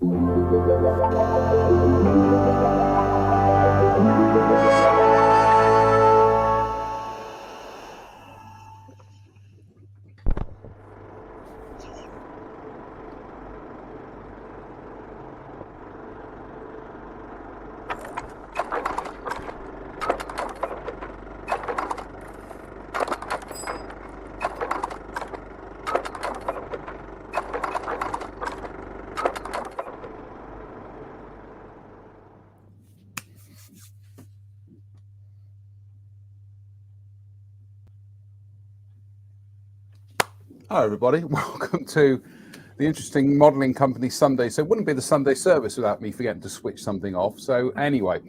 Hi everybody, welcome to the interesting modelling company Sunday. So it wouldn't be the Sunday service without me forgetting to switch something off. So anyway,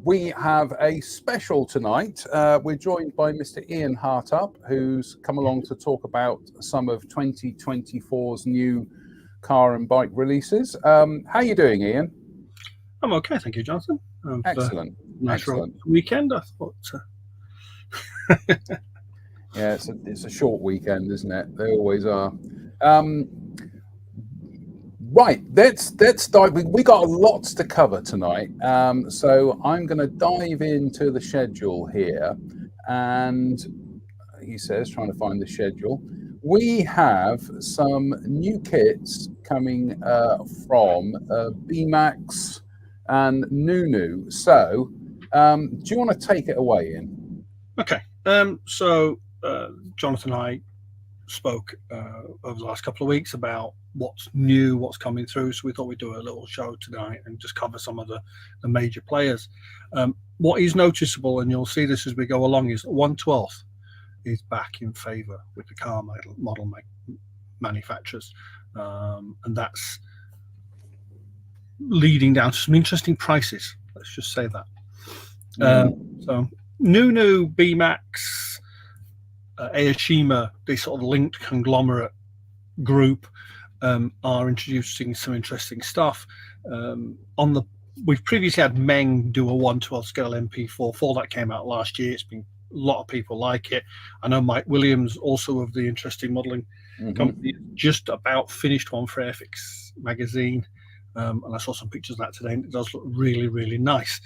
we have a special tonight. We're joined by Mr. Ian Hartup, who's come along to talk about some of 2024's new car and bike releases. How are you doing, Ian? I'm okay, thank you, Jonathan. Excellent. Excellent weekend, I thought. Yeah, it's a short weekend, isn't it? They always are. Right, let's dive. We got lots to cover tonight, so I'm going to dive into the schedule here. And he says, trying to find the schedule. We have some new kits coming from BMAX and Nunu. So, do you want to take it away, Ian? Okay. So Jonathan and I spoke over the last couple of weeks about what's new, what's coming through. So we thought we'd do a little show tonight and just cover some of the major players. What is noticeable, and you'll see this as we go along, is 1/12 is back in favour with the car model manufacturers, and that's leading down to some interesting prices. Let's just say that. So Nunu, BMAX, Aoshima, this sort of linked conglomerate group, are introducing some interesting stuff. We've previously had Meng do a 1/12 scale MP44 that came out last year. It's been a lot of people like it. I know Mike Williams, also of the interesting modelling company, just about finished one for Airfix magazine, and I saw some pictures of that today, and it does look really, really nice.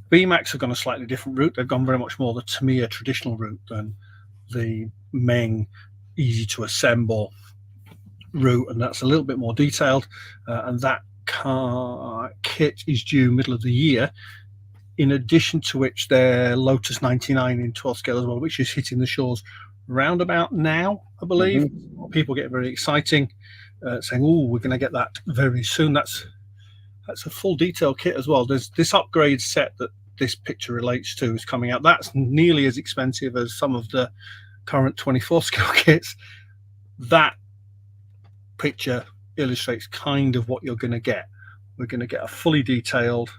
BMAX have gone a slightly different route. They've gone very much more the Tamiya traditional route than the Meng easy to assemble route, and that's a little bit more detailed. And that car kit is due middle of the year. In addition to which, their Lotus 99 in 12 scale as well, which is hitting the shores round about now, I believe. People get very exciting, saying, "Oh, we're going to get that very soon." That's a full detail kit as well. There's this upgrade set that this picture relates to is coming out. That's nearly as expensive as some of the current 24 scale kits. That picture illustrates kind of what you're going to get. We're going to get a fully detailed,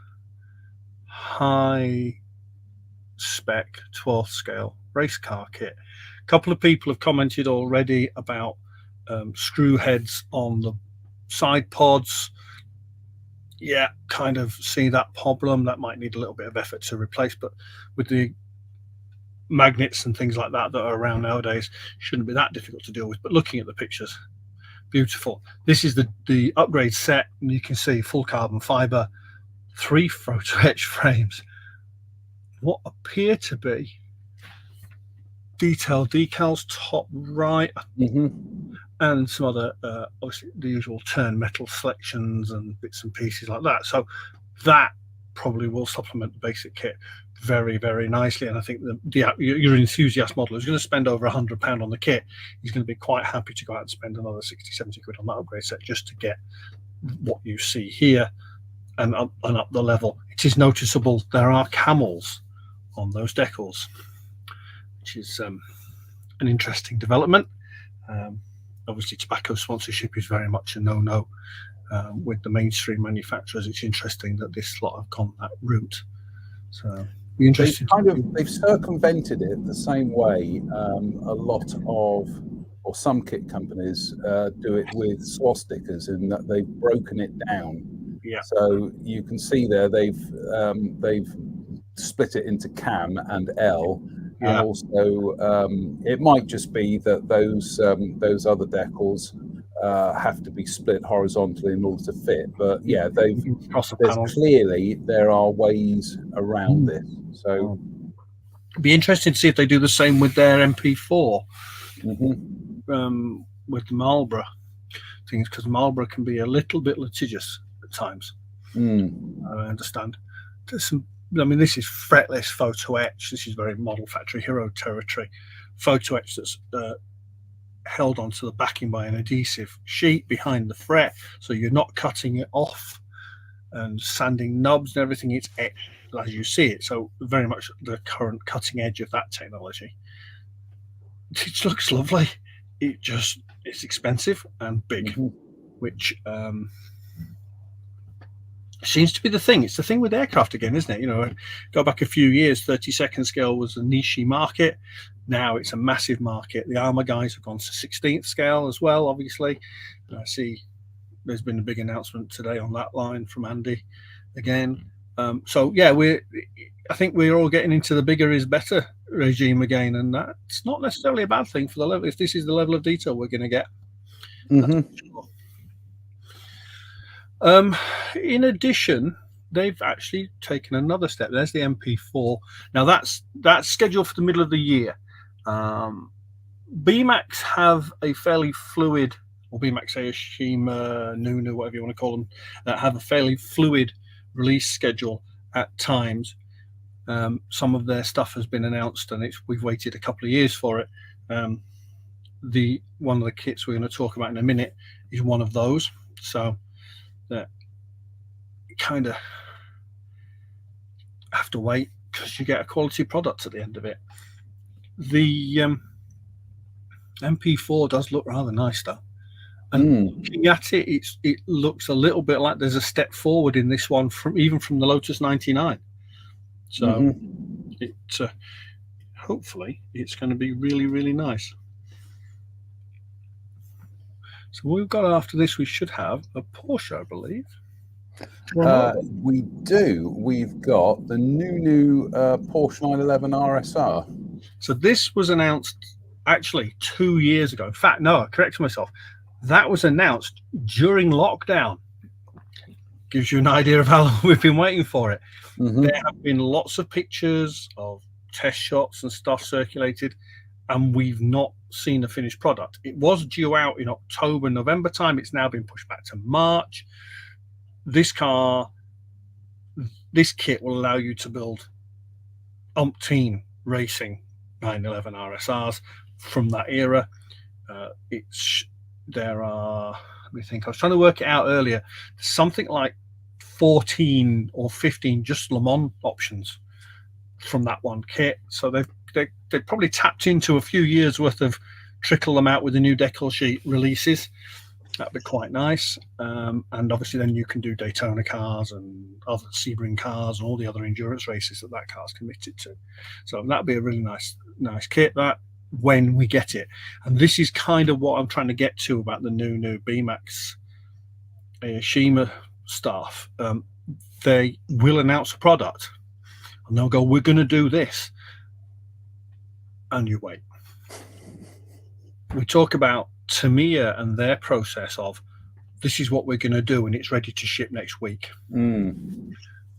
high spec 12th scale race car kit. A couple of people have commented already about screw heads on the side pods. Yeah, kind of see that problem. That might need a little bit of effort to replace, but with the magnets and things like that that are around nowadays, shouldn't be that difficult to deal with. But looking at the pictures, beautiful. This is the upgrade set, and you can see full carbon fiber, 3 photo etch frames, what appear to be detailed decals top right, and some other obviously the usual turn metal selections and bits and pieces like that. So that probably will supplement the basic kit very, very nicely. And I think your enthusiast model is going to spend over £100 on the kit. He's going to be quite happy to go out and spend another 60-70 quid on that upgrade set just to get what you see here and up the level. It is noticeable there are camels on those decals, which is an interesting development. Obviously, tobacco sponsorship is very much a no-no with the mainstream manufacturers. It's interesting that this lot have gone that route. So, be interesting. They've circumvented it the same way a lot of, or some kit companies do it with swastikas, in that they've broken it down. Yeah. So you can see there they've split it into CAM and L. Yeah. And also, it might just be that those other decals have to be split horizontally in order to fit. But yeah, across the panels. clearly there are ways around this. So it'd be interesting to see if they do the same with their MP4 with the Marlboro things, because Marlboro can be a little bit litigious at times. I understand. There's some. I mean, this is fretless photo etch. This is very model factory hero territory. Photo etch that's held onto the backing by an adhesive sheet behind the fret, so you're not cutting it off and sanding nubs and everything. It's etched as you see it, so very much the current cutting edge of that technology. It looks lovely. It's expensive and big, which seems to be the thing. It's the thing with aircraft again, isn't it? You know, go back a few years, 32nd scale was a niche market. Now it's a massive market. The armor guys have gone to 16th scale as well, obviously. I see there's been a big announcement today on that line from Andy again. So yeah, I think we're all getting into the bigger is better regime again, and that's not necessarily a bad thing for the level. If this is the level of detail we're going to get. In addition, they've actually taken another step. There's the MP4. Now that's scheduled for the middle of the year. BMAX have a fairly fluid, or BMAX, Aoshima, Nunu, whatever you want to call them, have a fairly fluid release schedule at times. Some of their stuff has been announced, and we've waited a couple of years for it. One of the kits we're going to talk about in a minute is one of those. So that kind of have to wait, because you get a quality product at the end of it. The MP4 does look rather nice though, and looking at it, it looks a little bit like there's a step forward in this one from the Lotus 99. So hopefully it's going to be really, really nice. So we've got, after this, we should have a Porsche, I believe. We do. We've got the new Porsche 911 RSR. So this was announced actually 2 years ago. In fact, no, I correct myself. That was announced during lockdown. Gives you an idea of how long we've been waiting for it. There have been lots of pictures of test shots and stuff circulated, and we've not seen a finished product. It was due out in October, November time. It's now been pushed back to March. This kit will allow you to build umpteen racing 911 RSRs from that era. There are, let me think, I was trying to work it out earlier, something like 14 or 15 just Le Mans options from that one kit. So they've probably tapped into a few years worth of trickle them out with the new decal sheet releases. That'd be quite nice. And obviously then you can do Daytona cars and other Sebring cars and all the other endurance races that car's committed to. So that'd be a really nice kit, that, when we get it. And this is kind of what I'm trying to get to about the new BMAX Aoshima staff. They will announce a product and they'll go, we're going to do this. And you wait. We talk about Tamiya and their process of, this is what we're going to do and it's ready to ship next week. And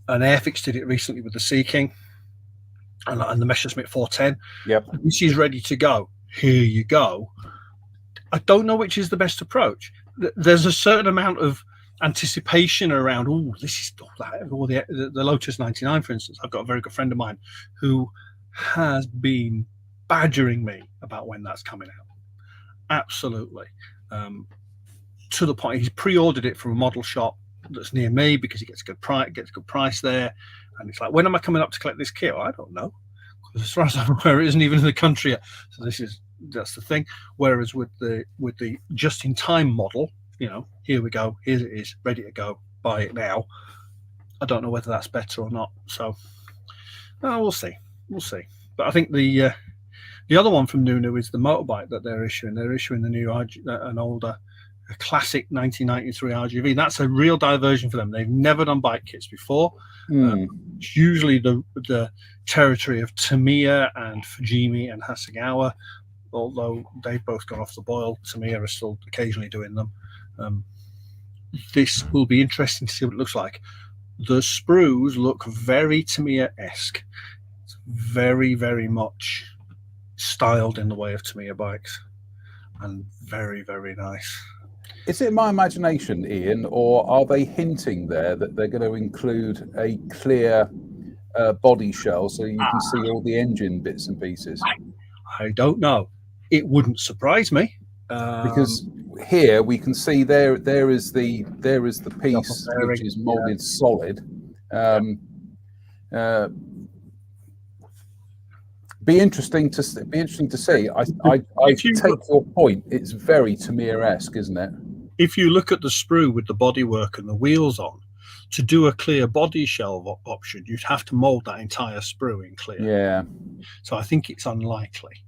Airfix did it recently with the Sea King and the Messerschmitt 410. Yep. This is ready to go. Here you go. I don't know which is the best approach. There's a certain amount of anticipation around, the Lotus 99, for instance. I've got a very good friend of mine who has been badgering me about when that's coming out. Absolutely. To the point, he's pre-ordered it from a model shop that's near me because he gets a good price there. And it's like, when am I coming up to collect this kit? Well, I don't know. Because as far as I'm aware, it isn't even in the country yet. So that's the thing. Whereas with the just-in-time model, here we go, here it is, ready to go, buy it now. I don't know whether that's better or not. So we'll see. But I think the other one from Nunu is the motorbike that they're issuing. They're issuing the new a classic 1993 RGV. That's a real diversion for them. They've never done bike kits before. It's usually the territory of Tamiya and Fujimi and Hasegawa. although they've both gone off the boil. Tamiya are still occasionally doing them. This will be interesting to see what it looks like. The sprues look very Tamiya-esque. It's very, very much styled in the way of Tamiya bikes, and very, very nice. Is it my imagination, Ian, or are they hinting there that they're going to include a clear body shell so you can see all the engine bits and pieces? I don't know. It wouldn't surprise me. Because here we can see there is the piece which is molded solid. Be interesting to see. I take your point. It's very Tamiya-esque, isn't it? If you look at the sprue with the bodywork and the wheels on, to do a clear body shell option, you'd have to mold that entire sprue in clear. Yeah. So I think it's unlikely.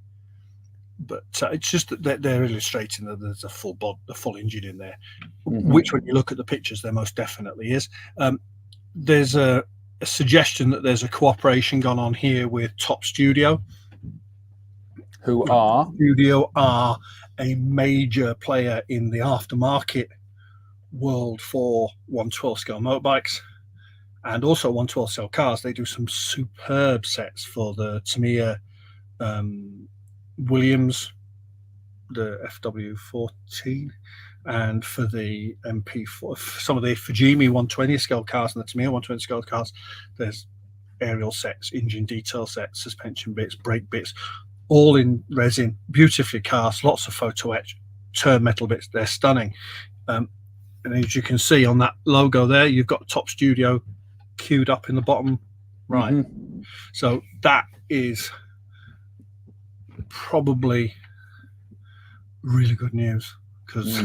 But it's just that they're illustrating that there's a full engine in there, which when you look at the pictures, there most definitely is. There's a suggestion that there's a cooperation gone on here with Top Studio, who are a major player in the aftermarket world for 1/12 scale motorbikes and also 1/12 scale cars. They do some superb sets for the Tamiya Williams, the FW14, and for the MP4, some of the Fujimi 120 scale cars and the Tamiya 120 scale cars. There's aerial sets, engine detail sets, suspension bits, brake bits, all in resin, beautifully cast, lots of photo etch, turn metal bits. They're stunning. And as you can see on that logo there, you've got Top Studio queued up in the bottom right. So that is probably really good news, because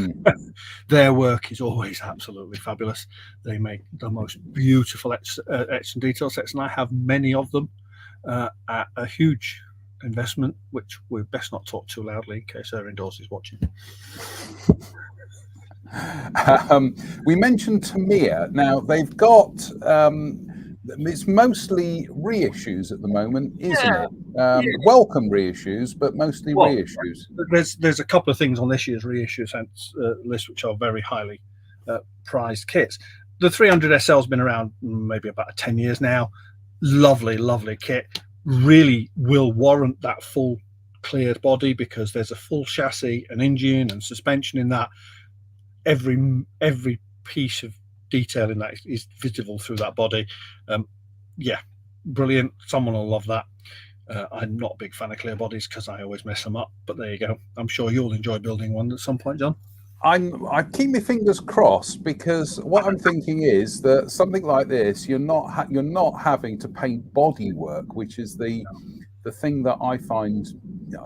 their work is always absolutely fabulous. They make the most beautiful etch and detail sets, and I have many of them at a huge investment, which we best not talk too loudly in case our indoors is watching. We mentioned Tamiya. Now they've got it's mostly reissues at the moment, isn't it? Welcome reissues, but mostly reissues. There's a couple of things on this year's reissues list which are very highly prized kits. The 300 SL has been around maybe about 10 years now. Lovely, lovely kit. Really will warrant that full cleared body, because there's a full chassis, an engine and suspension in that. Every piece of detail in that is visible through that body. Yeah, brilliant. Someone will love that. I'm not a big fan of clear bodies because I always mess them up, but there you go. I'm sure you'll enjoy building one at some point, John. I keep my fingers crossed, because what I'm thinking is that something like this, you're not having to paint body work, which is the thing that I find,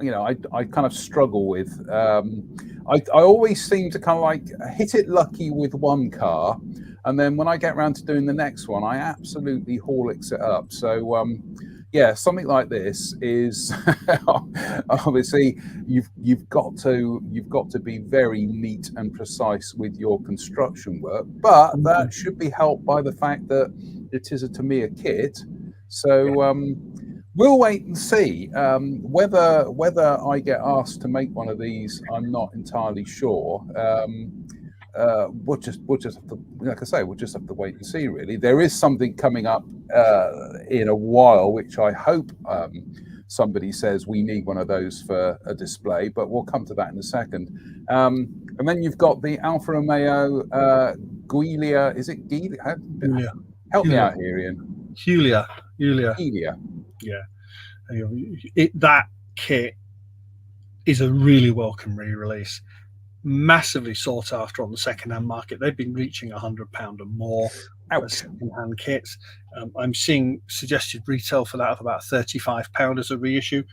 I kind of struggle with. I always seem to kind of like hit it lucky with one car, and then when I get around to doing the next one, I absolutely Horlicks it up. So yeah, something like this is obviously you've got to be very neat and precise with your construction work, but that should be helped by the fact that it is a Tamiya kit. So we'll wait and see whether I get asked to make one of these. I'm not entirely sure. We'll just have to, like I say, we'll just have to wait and see. Really, there is something coming up in a while, which I hope somebody says we need one of those for a display. But we'll come to that in a second. And then you've got the Alfa Romeo Giulia. Is it Giulia? Giulia. Help me out here, Ian. Giulia. Yeah. That kit is a really welcome re-release. Massively sought after on the second-hand market. They've been reaching £100 or more for second-hand kits. I'm seeing suggested retail for that of about £35 as a reissue.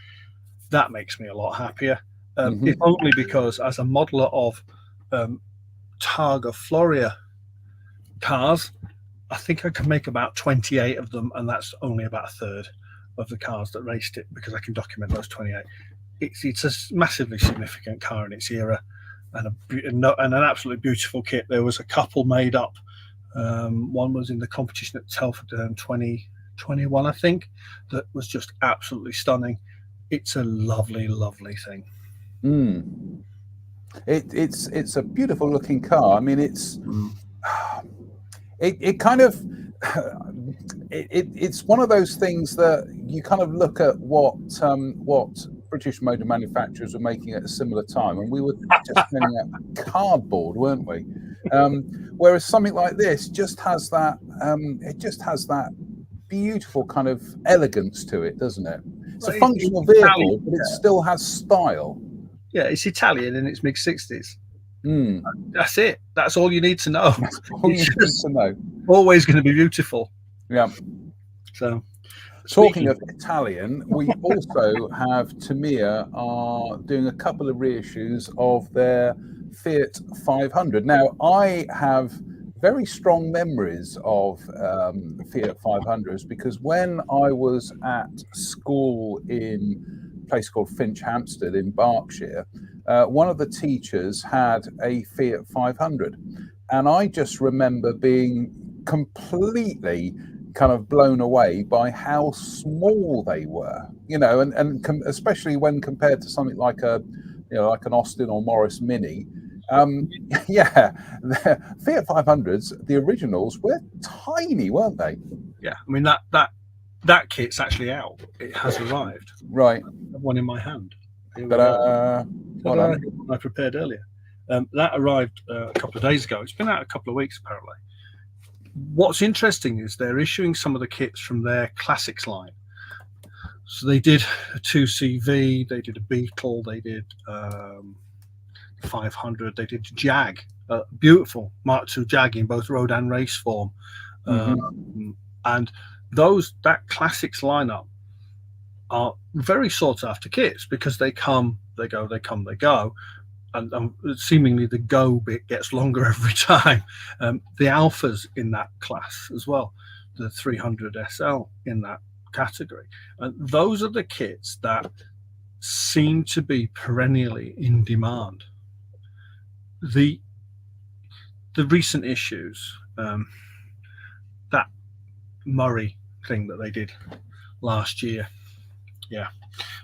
That makes me a lot happier. If only because as a modeler of Targa Floria cars, I think I can make about 28 of them, and that's only about a third of the cars that raced it, because I can document those 28. It's a massively significant car in its era, and an absolutely beautiful kit. There was a couple made up. One was in the competition at Telford 2021, I think, that was just absolutely stunning. It's a lovely, lovely thing. It's a beautiful looking car. I mean, it kind of it's one of those things that you kind of look at what British motor manufacturers were making at a similar time, and we were just sending out cardboard, weren't we? Whereas something like this just has that it just has that beautiful kind of elegance to it, doesn't it? It's a functional vehicle, but it still has style. Yeah, it's Italian in its mid-60s. That's it. That's all you need to know. That's all you need to know. Always going to be beautiful. Yeah. So, talking of Italian, we also have Tamiya are doing a couple of reissues of their Fiat 500. Now, I have very strong memories of Fiat 500s because when I was at school in a place called Finch Hampstead in Berkshire, one of the teachers had a Fiat 500, and I just remember being completely kind of blown away by how small they were, you know, and especially when compared to something like like an Austin or Morris Mini. Yeah, the Fiat 500s, the originals, were tiny, weren't they? Yeah, I mean that kit's actually out. It has arrived. Right. I have one in my hand. But I prepared earlier. That arrived a couple of days ago. It's been out a couple of weeks apparently. What's interesting is they're issuing some of the kits from their classics line. So they did a 2CV, they did a Beetle, they did 500, they did Jag, beautiful Mark II Jag in both road and race form. And that classics lineup are very sought after kits because they come, they go, they come, they go. And seemingly the go bit gets longer every time. The Alphas in that class as well, the 300 SL in that category. And those are the kits that seem to be perennially in demand. The recent issues, that Murray thing that they did last year, yeah.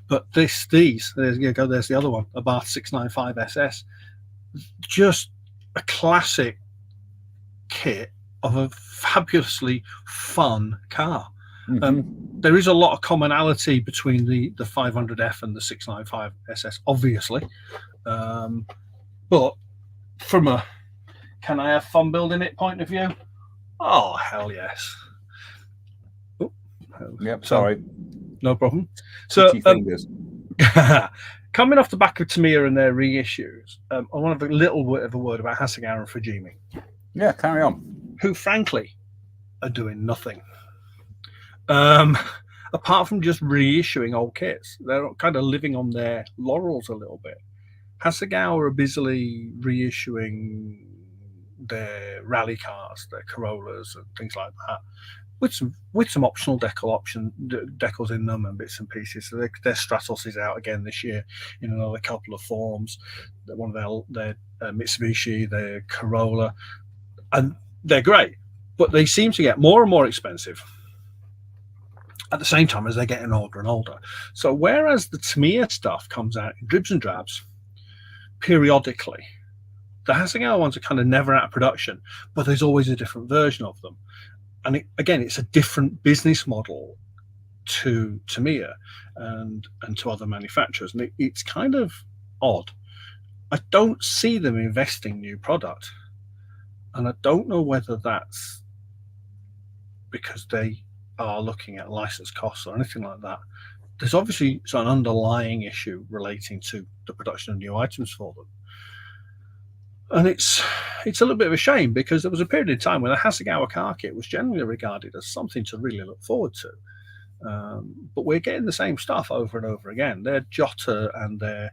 But there's the other one, a Bath 695 SS, just a classic kit of a fabulously fun car. There is a lot of commonality between the 500F and the 695 SS, obviously, but from a can I have fun building it point of view, oh hell yes. Yep, sorry. No problem. So, coming off the back of Tamiya and their reissues, I want to have a little bit of a word about Hasegawa and Fujimi. Yeah, carry on. Who, frankly, are doing nothing. Apart from just reissuing old kits. They're kind of living on their laurels a little bit. Hasegawa are busily reissuing their rally cars, their Corollas and things like that, with some optional decals in them and bits and pieces. So their Stratos is out again this year in another couple of forms. One of their Mitsubishi, their Corolla, and they're great, but they seem to get more and more expensive at the same time as they're getting older and older. So whereas the Tamiya stuff comes out in dribs and drabs periodically, the Hasegawa ones are kind of never out of production, but there's always a different version of them. And again, it's a different business model to Tamiya and to other manufacturers. And it's kind of odd. I don't see them investing new product. And I don't know whether that's because they are looking at license costs or anything like that. There's obviously an underlying issue relating to the production of new items for them. And it's a little bit of a shame because there was a period of time when a Hasegawa car kit was generally regarded as something to really look forward to. But we're getting the same stuff over and over again. Their Jota and their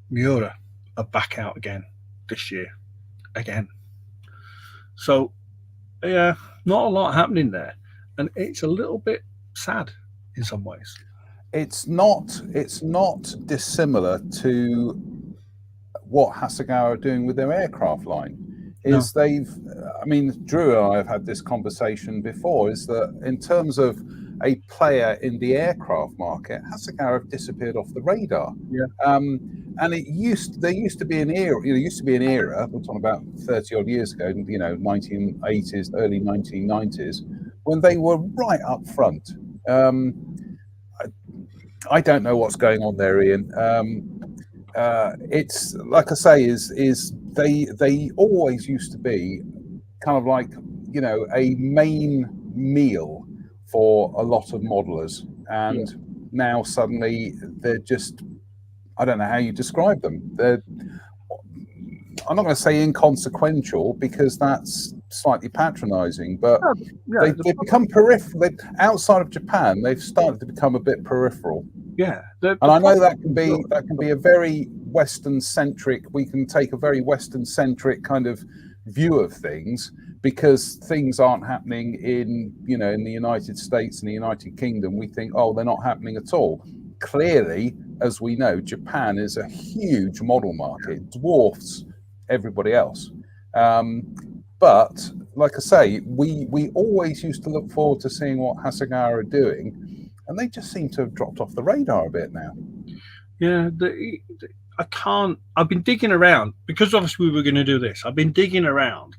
Miura are back out again this year. Again. So, yeah, not a lot happening there. And it's a little bit sad in some ways. It's not dissimilar to what Hasegawa are doing with their aircraft line. Is I mean, Drew and I have had this conversation before, is that in terms of a player in the aircraft market, Hasegawa have disappeared off the radar. Yeah. And there used to be an era. We're talking about 30 odd years ago. 1980s, early 1990s, when they were right up front. I don't know what's going on there, Ian. It's like I say, is they always used to be kind of like a main meal for a lot of modelers, and now suddenly they're just, I don't know how you describe them. I'm not going to say inconsequential because that's slightly patronizing, but they've become peripheral. Outside of Japan, they've started to become a bit peripheral. Yeah, and I know that can be a very Western-centric. We can take a very Western-centric kind of view of things because things aren't happening in the United States and the United Kingdom. We think, oh, they're not happening at all. Clearly, as we know, Japan is a huge model market. It dwarfs everybody else. But like I say, we always used to look forward to seeing what Hasegawa are doing, and they just seem to have dropped off the radar a bit now. Yeah, I've been digging around because obviously we were going to do this. I've been digging around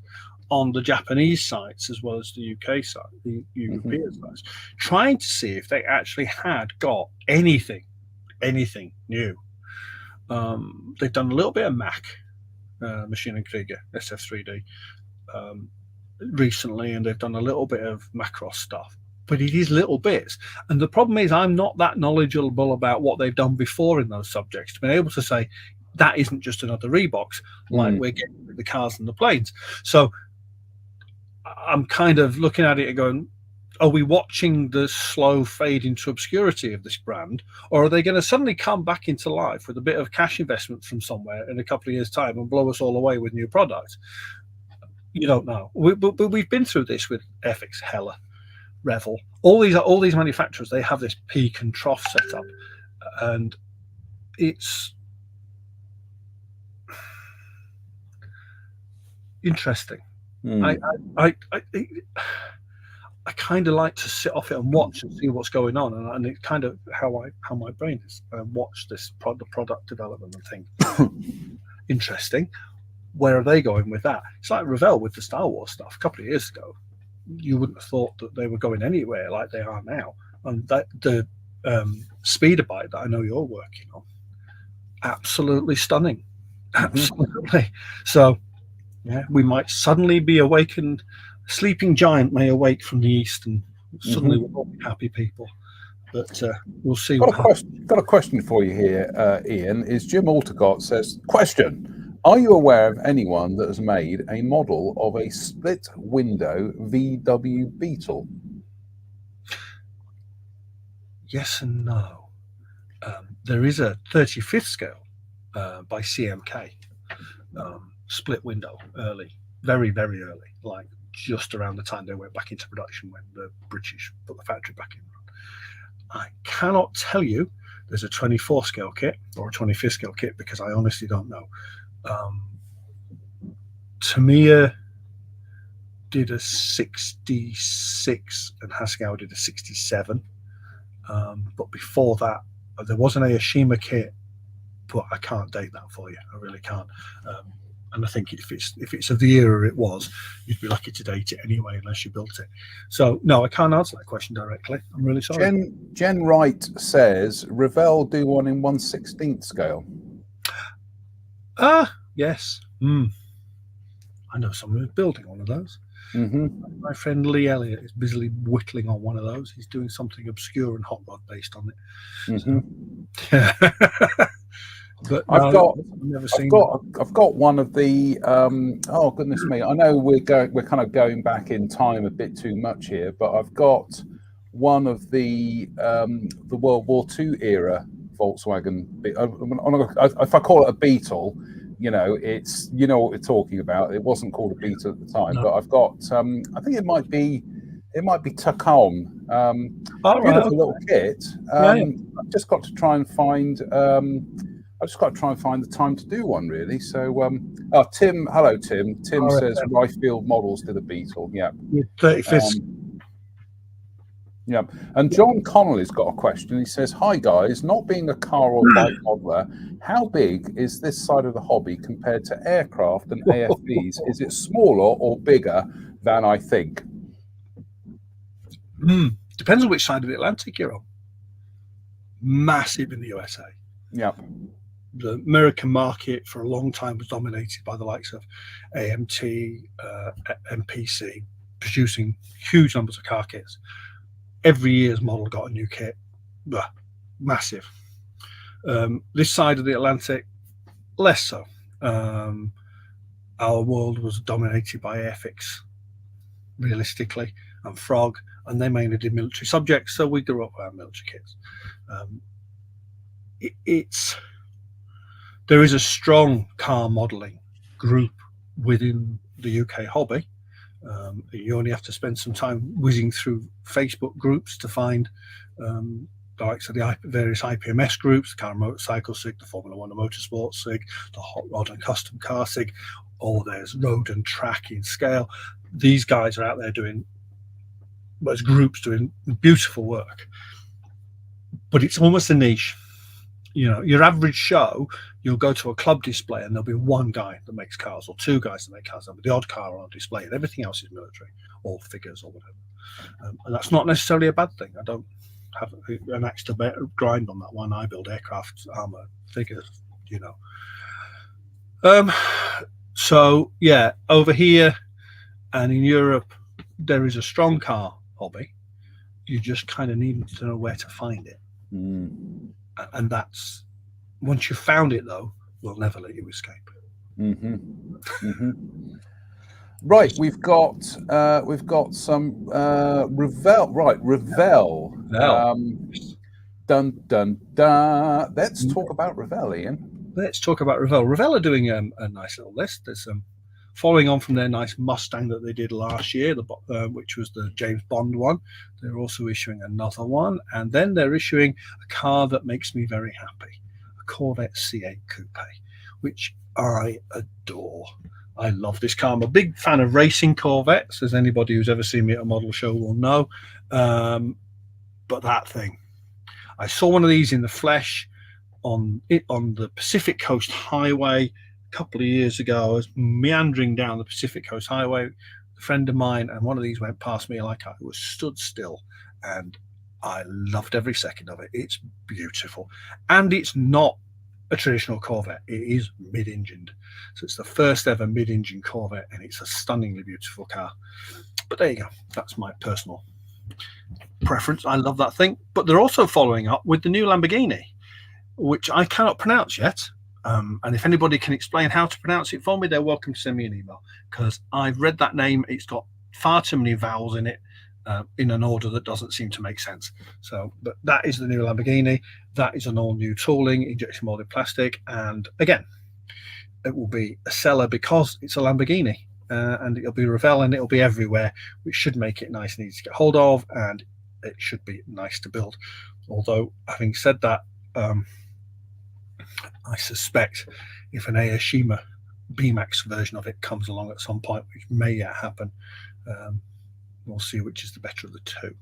on the Japanese sites as well as the UK site, the European sites, trying to see if they actually had got anything new. They've done a little bit of Mac, Machine & Krieger, SF3D, recently, and they've done a little bit of Macross stuff. But it is little bits. And the problem is I'm not that knowledgeable about what they've done before in those subjects to be able to say that isn't just another Rebox like we're getting with the cars and the planes. So I'm kind of looking at it and going, are we watching the slow fade into obscurity of this brand, or are they going to suddenly come back into life with a bit of cash investment from somewhere in a couple of years' time and blow us all away with new products? You don't know. But we've been through this with FX, Hella, Revell, all these manufacturers. They have this peak and trough setup, and it's interesting. I kind of like to sit off it and watch and see what's going on, and it's kind of how my brain is. Watch this product development and think, interesting. Where are they going with that? It's like Revell with the Star Wars stuff a couple of years ago. You wouldn't have thought that they were going anywhere like they are now. And that the speeder bike that I know you're working on, absolutely stunning, absolutely. So yeah, we might suddenly be awakened. Sleeping giant may awake from the east, and suddenly we'll all be happy people. But we'll see. Got a question for you here, Ian. Is Jim Altercott says, question: are you aware of anyone that has made a model of a split window VW Beetle? Yes and no. There is a 35th scale by CMK, split window, early, very, very early, like just around the time they went back into production when the British put the factory back in. I cannot tell you there's a 24 scale kit or a 25th scale kit because I honestly don't know. Tamiya did a 66 and Hasegawa did a 67. But before that, there was an Aoshima kit, but I can't date that for you. I really can't. And I think if it's of the era it was, you'd be lucky to date it anyway, unless you built it. So no, I can't answer that question directly. I'm really sorry. Jen Wright says Revell do one in 1/16 scale. Yes. I know someone who's building one of those. My friend Lee Elliott is busily whittling on one of those. He's doing something obscure and hot rod based on it. But I've got one of the oh goodness me, I know we're kind of going back in time a bit too much here, but I've got one of the World War II era Volkswagen. If I call it a Beetle, it's what we're talking about. It wasn't called a Beetle at the time, but I've got I think it might be Tacom. Beautiful little kit. I've just got to try and find the time to do one, really. So, Tim, hello, Tim. Tim says Rifefield Models did a Beetle. Yeah. 35th. Yeah. And John Connolly's got a question. He says, "Hi guys, not being a car or bike modeler, how big is this side of the hobby compared to aircraft and AFVs? Is it smaller or bigger than I think?" Depends on which side of the Atlantic you're on. Massive in the USA. Yeah. The American market for a long time was dominated by the likes of AMT, MPC, producing huge numbers of car kits. Every year's model got a new kit. Massive. This side of the Atlantic, less so. Our world was dominated by Airfix, realistically, and Frog, and they mainly did military subjects, so we grew up around military kits. There is a strong car modelling group within the UK hobby. You only have to spend some time whizzing through Facebook groups to find the likes of the various IPMS groups, the Car and Motorcycle SIG, the Formula One and Motorsport SIG, the Hot Rod and Custom Car SIG, or there's Road and Track in Scale. These guys are out there doing, well, as groups doing beautiful work, but it's almost a niche. You know, your average show, you'll go to a club display and there'll be one guy that makes cars or two guys that make cars. There'll be the odd car on display and everything else is military or figures or whatever. And that's not necessarily a bad thing. I don't have an axe to grind on that one. I build aircraft, armor, figures, you know. So, yeah, over here and in Europe, there is a strong car hobby. You just kind of need to know where to find it. And that's, once you've found it, though, we'll never let you escape. Right, we've got some Revell. Right, Revell. Dun dun dun. Let's talk about Revell, Ian. Let's talk about Revell. Revell are doing a nice little list. There's following on from their nice Mustang that they did last year, which was the James Bond one. They're also issuing another one, and then they're issuing a car that makes me very happy, a Corvette C8 Coupe, which I adore. I love this car. I'm a big fan of racing Corvettes, as anybody who's ever seen me at a model show will know. But that thing, I saw one of these in the flesh on the Pacific Coast Highway a couple of years ago. I was meandering down the Pacific Coast Highway, a friend of mine, and one of these went past me like I was stood still, and I loved every second of it. It's beautiful, and it's not a traditional Corvette. It is mid-engined, so it's the first ever mid-engine Corvette, and it's a stunningly beautiful car. But there you go, that's my personal preference. I love that thing. But they're also following up with the new Lamborghini, which I cannot pronounce yet. And if anybody can explain how to pronounce it for me, they're welcome to send me an email, because I've read that name. It's got far too many vowels in it, in an order that doesn't seem to make sense. So, but that is the new Lamborghini. That is an all new tooling, injection molded plastic. And again, it will be a seller because it's a Lamborghini, and it'll be Revell, and it'll be everywhere, which should make it nice and easy to get hold of, and it should be nice to build. Although, having said that, I suspect if an Aoshima B-Max version of it comes along at some point, which may yet happen, we'll see which is the better of the two.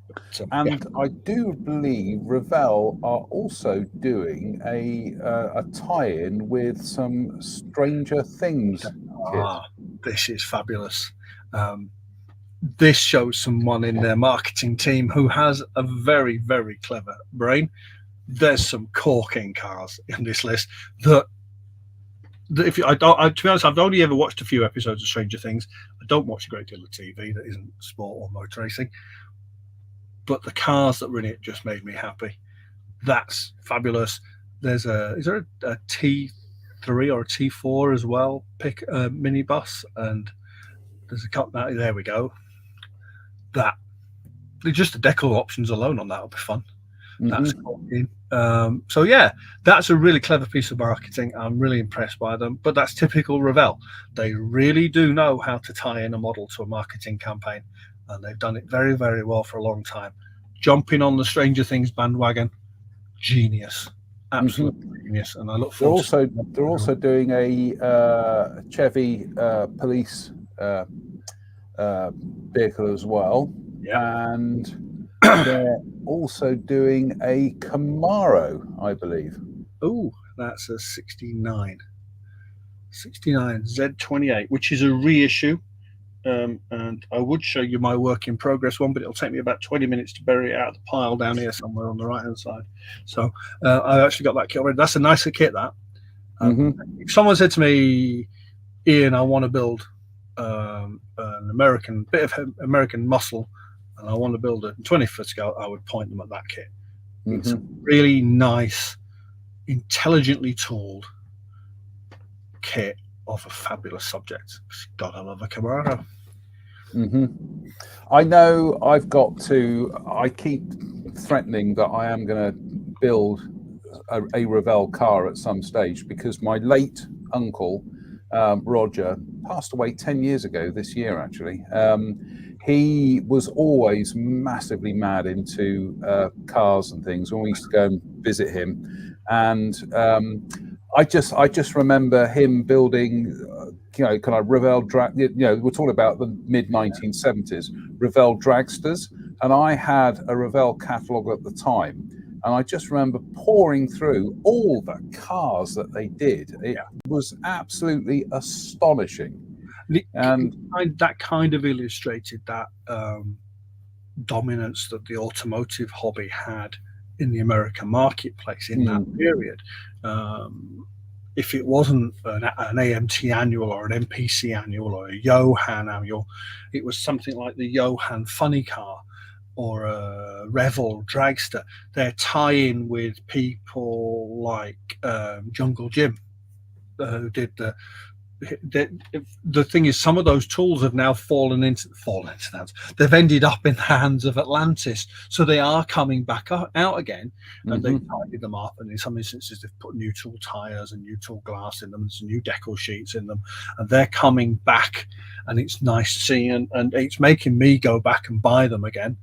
But, and yeah. I do believe Revell are also doing a tie-in with some Stranger Things kit. This is fabulous. This shows someone in their marketing team who has a very, very clever brain. There's some corking cars in this list that if you, to be honest, I've only ever watched a few episodes of Stranger Things. I don't watch a great deal of TV that isn't sport or motor racing, but the cars that were in it just made me happy. That's fabulous. Is there a T3 or a T4 as well? Pick a minibus, and there's a couple. There we go. That just the deco options alone on that will be fun. That's corking. So yeah, that's a really clever piece of marketing. I'm really impressed by them, but that's typical Revell. They really do know how to tie in a model to a marketing campaign, and they've done it very, very well for a long time. Jumping on the Stranger Things bandwagon, genius, absolute genius. And I look forward. They're also doing a Chevy police vehicle as well. and they're also doing a Camaro, I believe. Oh, that's a 69 Z28, which is a reissue. And I would show you my work in progress one, but it'll take me about 20 minutes to bury it out of the pile down here somewhere on the right hand side. So I actually got that kit already. That's a nicer kit, that. If someone said to me, Ian, I want to build an American bit of American muscle, and I want to build a 20-foot scale, I would point them at that kit. It's a really nice, intelligently tooled kit of a fabulous subject. God, I love a Camaro. I know I keep threatening that I am going to build a Revell car at some stage, because my late uncle, Roger, passed away 10 years ago this year, actually. He was always massively mad into cars and things when we used to go and visit him. And I just remember him building, kind of Revell we're talking about the mid 1970s, Revell dragsters, and I had a Revell catalogue at the time, and I just remember pouring through all the cars that they did. It was absolutely astonishing, and that kind of illustrated that dominance that the automotive hobby had in the American marketplace in that period. If it wasn't an AMT annual or an MPC annual or a Johan annual, it was something like the Johan Funny Car or a Revell dragster. Their tie-in with people like Jungle Jim, who did the thing is, some of those tools have now fallen into hands. They've ended up in the hands of Atlantis, so they are coming back out again, and they've tidied them up, and in some instances they've put new tool tires and new tool glass in them, and some new decal sheets in them, and they're coming back, and it's nice to see, and it's making me go back and buy them again.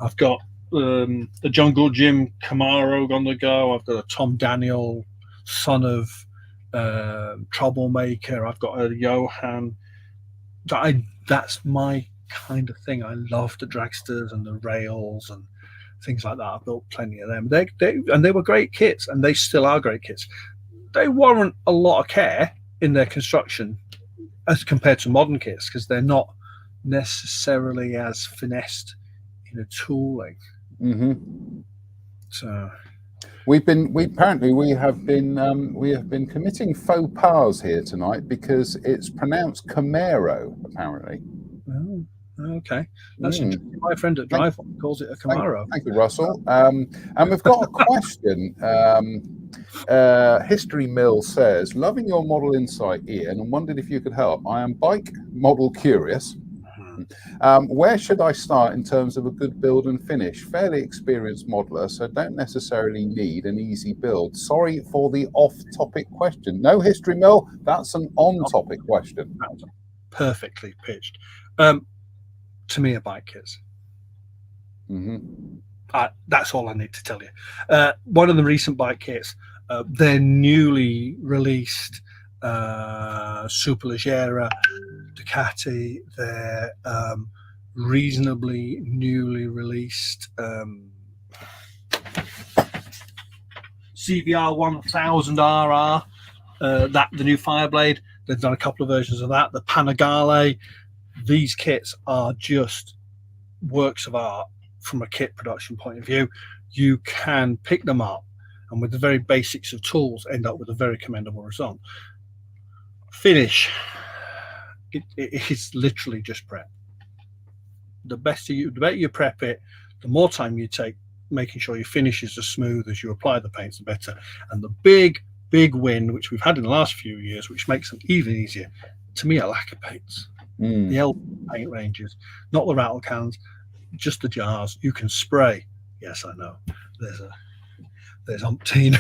I've got the Jungle Jim Camaro on the go. I've got a Tom Daniel, son of Troublemaker. I've got a Johan. That's my kind of thing. I love the dragsters and the rails and things like that. I've built plenty of them. They were great kits, and they still are great kits. They warrant a lot of care in their construction as compared to modern kits, because they're not necessarily as finessed in a tooling. So we have been committing faux pas here tonight, because it's pronounced Camaro, apparently. Oh, okay. That's interesting. My friend at Drive calls it a Camaro. Thank you, Russell. And we've got a question. History Mill says, loving your model insight, Ian, and wondered if you could help. I am bike model curious. Where should I start in terms of a good build and finish? Fairly experienced modeler, so don't necessarily need an easy build. Sorry for the off-topic question. No, History Mill, that's an on-topic question. Perfectly pitched. Tamiya bike kits. That's all I need to tell you. One of the recent bike kits, their newly released Superleggera Ducati, their reasonably newly released CBR 1000RR, the new Fireblade. They've done a couple of versions of that. The Panigale. These kits are just works of art from a kit production point of view. You can pick them up, and with the very basics of tools, end up with a very commendable result. Finish. It is literally just prep. The better you prep it, the more time you take making sure your finish is as smooth as you apply the paints, the better. And the big win, which we've had in the last few years, which makes them even easier, Tamiya lacquer paints. The L paint ranges, not the rattle cans, just the jars. You can spray. Yes, I know. There's umpteen.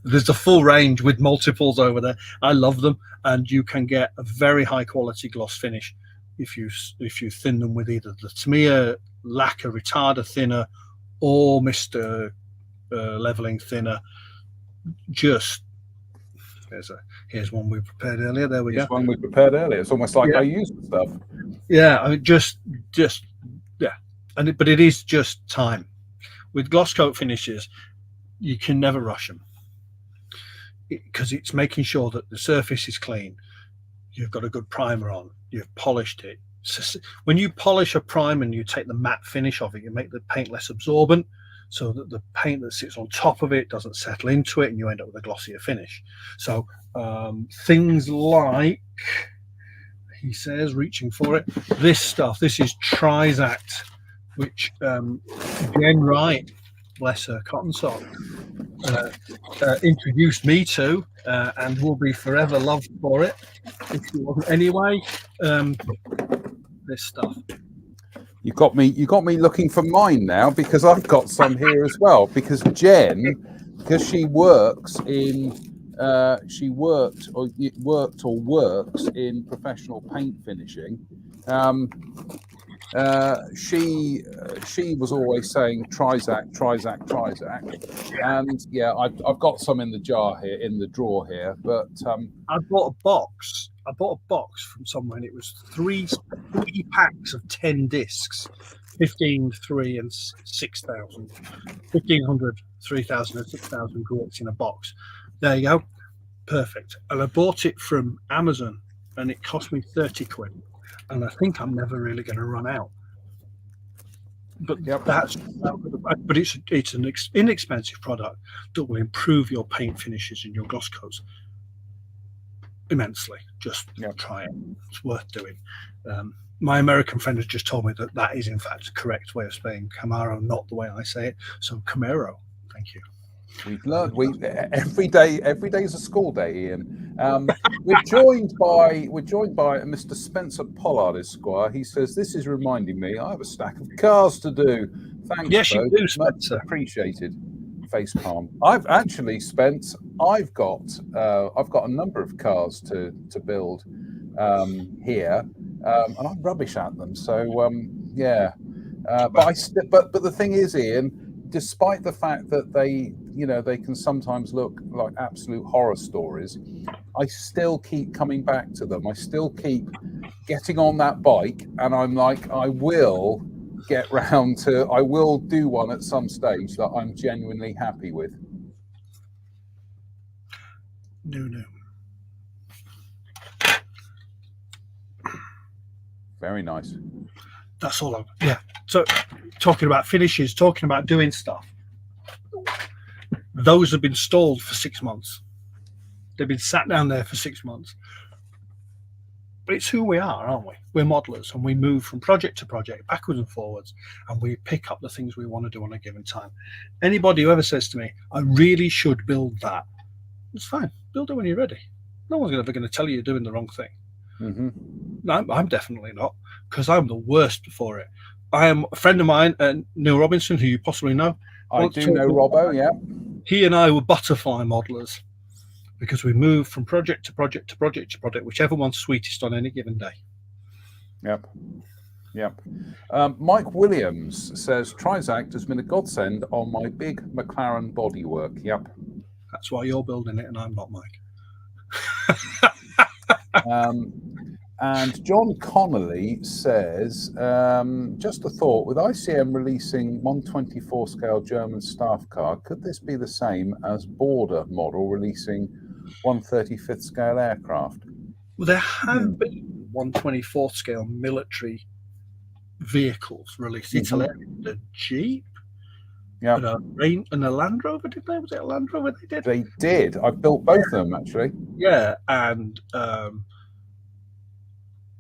There's a full range with multiples over there. I love them, and you can get a very high quality gloss finish if you thin them with either the Tamiya lacquer retarder thinner or Mr. Leveling thinner. Here's one we prepared earlier. There we go. One we prepared earlier. It's almost like I used the stuff. Yeah, I mean, just Yeah, but it is just time. With gloss coat finishes, you can never rush them because it's making sure that the surface is clean. You've got a good primer on. You've polished it. So when you polish a primer and you take the matte finish of it, you make the paint less absorbent, so that the paint that sits on top of it doesn't settle into it, and you end up with a glossier finish. So things like, he says, reaching for it, this stuff. This is Trizact, which Jen Wright, bless her cotton sock, introduced me to, and will be forever loved for it. If she wasn't anyway, this stuff. You got me looking for mine now, because I've got some here as well. Because Jen, because she works in works in professional paint finishing. She was always saying Trizact, and yeah, I've got some in the jar here, in the drawer here. But I bought a box from somewhere, and it was three packs of 10 discs, 15, 3 and 6,000, 1,500, 3,000 and 6,000 groups in a box. There you go, perfect. And I bought it from Amazon, and it cost me 30 quid. And I think I'm never really going to run out. But yep. But it's an inexpensive product that will improve your paint finishes and your gloss coats immensely. Just try it. It's worth doing. My American friend has just told me that is in fact the correct way of saying Camaro, not the way I say it. So Camaro, thank you. We've learned. Every day is a school day, Ian. We're joined by Mr. Spencer Pollard, Esquire. He says, "This is reminding me I have a stack of cars to do." Thanks, yes, you do, Spencer. Much appreciated. Face palm. I've actually spent. I've got a number of cars to build here, and I'm rubbish at them. So yeah, but the thing is, Ian, despite the fact that they can sometimes look like absolute horror stories, I still keep coming back to them. I still keep getting on that bike, and I'm like, I will do one at some stage that I'm genuinely happy with. No. Very nice. That's all. Yeah. So, talking about finishes, talking about doing stuff. Those have been stalled for 6 months. They've been sat down there for 6 months. But it's who we are, aren't we? We're modelers, and we move from project to project, backwards and forwards, and we pick up the things we want to do on a given time. Anybody who ever says to me, I really should build that, it's fine. Build it when you're ready. No one's ever going to tell you you're doing the wrong thing. Mm-hmm. No, I'm definitely not, because I'm the worst for it. I am a friend of mine, Neil Robinson, who you possibly know. I do know Robbo, yeah. He and I were butterfly modelers, because we moved from project to project to project to project, whichever one's sweetest on any given day. Yep. Mike Williams says, Trizact has been a godsend on my big McLaren bodywork. Yep. That's why you're building it and I'm not, Mike. And John Connolly says, just a thought, with ICM releasing 124 scale German staff car, could this be the same as Border model releasing 135th scale aircraft? Well, there have been 124th scale military vehicles released. Italeri, the Jeep, and a Land Rover, did they? Was it a Land Rover they did? They did. I built both of them, actually. Yeah, and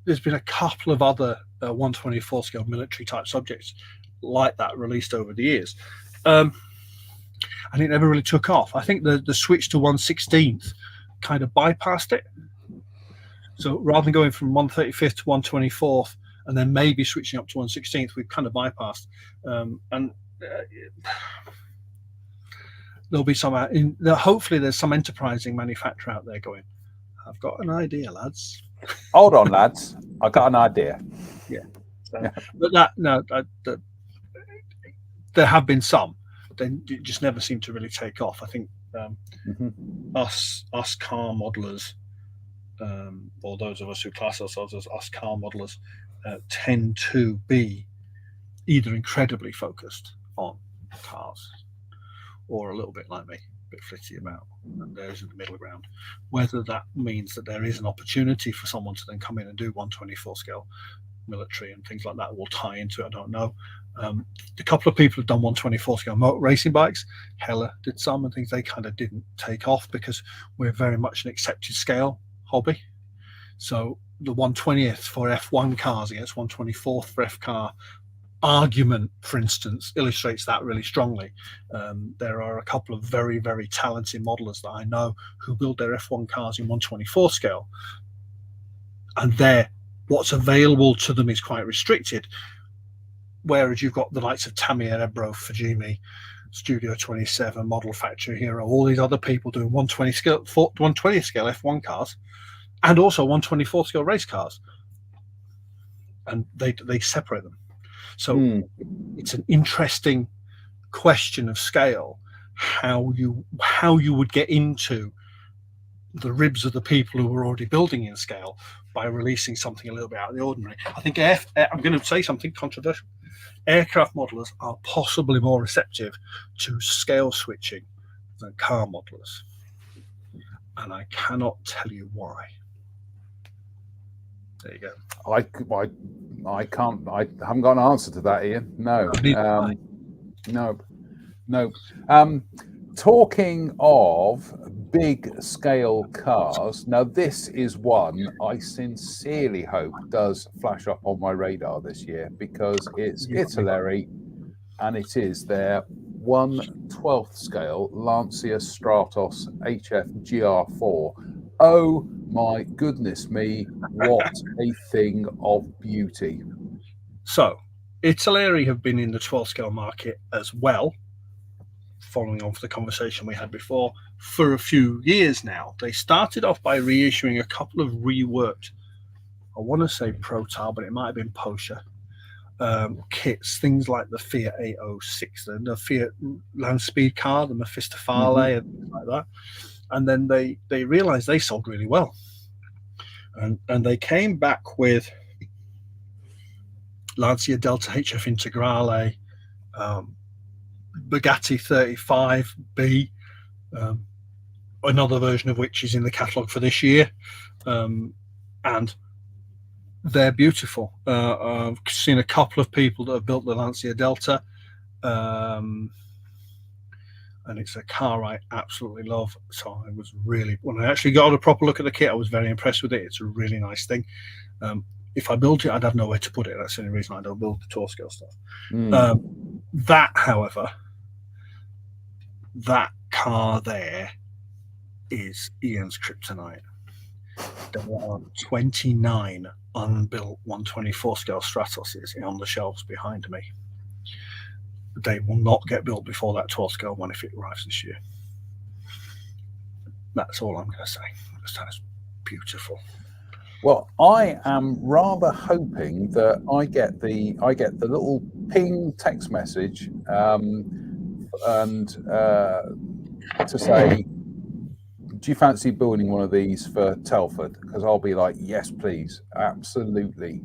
there's been a couple of other 124 scale military type subjects like that released over the years. And it never really took off. I think the switch to 1/16th kind of bypassed it. So rather than going from 135th to 124th and then maybe switching up to 1/16th, we've kind of bypassed. There'll be some, hopefully there's some enterprising manufacturer out there going, I've got an idea, lads. Hold on, lads. I got an idea. Yeah. But there have been some. Then it just never seemed to really take off. I think us car modelers, or those of us who class ourselves as us car modelers, tend to be either incredibly focused on cars or a little bit like me, a bit flitty about, and there isn't the middle ground. Whether that means that there is an opportunity for someone to then come in and do 124 scale military and things like that will tie into it, I don't know. A couple of people have done 124 scale motor racing bikes. Hella did some, and things they kind of didn't take off because we're very much an accepted scale hobby. So the 120th for F1 cars against 124th for F car argument, for instance, illustrates that really strongly. There are a couple of very, very talented modelers that I know who build their F1 cars in 124 scale, and what's available to them is quite restricted. Whereas you've got the likes of Tamiya, Ebro, Fujimi, Studio 27, Model Factory Hero, all these other people doing 120 scale F1 cars, and also 124 scale race cars, and they separate them. So it's an interesting question of scale, how you would get into the ribs of the people who are already building in scale by releasing something a little bit out of the ordinary. I think I'm going to say something controversial. Aircraft modelers are possibly more receptive to scale switching than car modelers, and I cannot tell you why. There you go. I can't. I haven't got an answer to that, Ian. No. No. Talking of big scale cars, now this is one I sincerely hope does flash up on my radar this year, because it's Italeri, and it is their 1/12 scale Lancia Stratos HF GR4. Oh my goodness me, what a thing of beauty. So Italeri have been in the 12 scale market as well, following on from the conversation we had before, for a few years now. They started off by reissuing a couple of reworked, I want to say Protar, but it might have been Porsche kits, things like the Fiat 806, the Fiat Land Speed car, the Mefistafale, and things like that. And then they realized they sold really well. And they came back with Lancia Delta HF Integrale, Bugatti 35B, another version of which is in the catalogue for this year, and they're beautiful. I've seen a couple of people that have built the Lancia Delta, and it's a car I absolutely love. So I was when I actually got a proper look at the kit, I was very impressed with it. It's a really nice thing. If I built it, I'd have nowhere to put it. That's the only reason I don't build the tour scale stuff. That, however, that car there is Ian's kryptonite. There are 29 unbuilt 124 scale Stratoses on the shelves behind me. They will not get built before that 12 scale one if it arrives this year. That's all I'm going to say. That's beautiful. Well, I am rather hoping that I get the little ping text message and to say, do you fancy building one of these for Telford? Because I'll be like, yes, please, absolutely.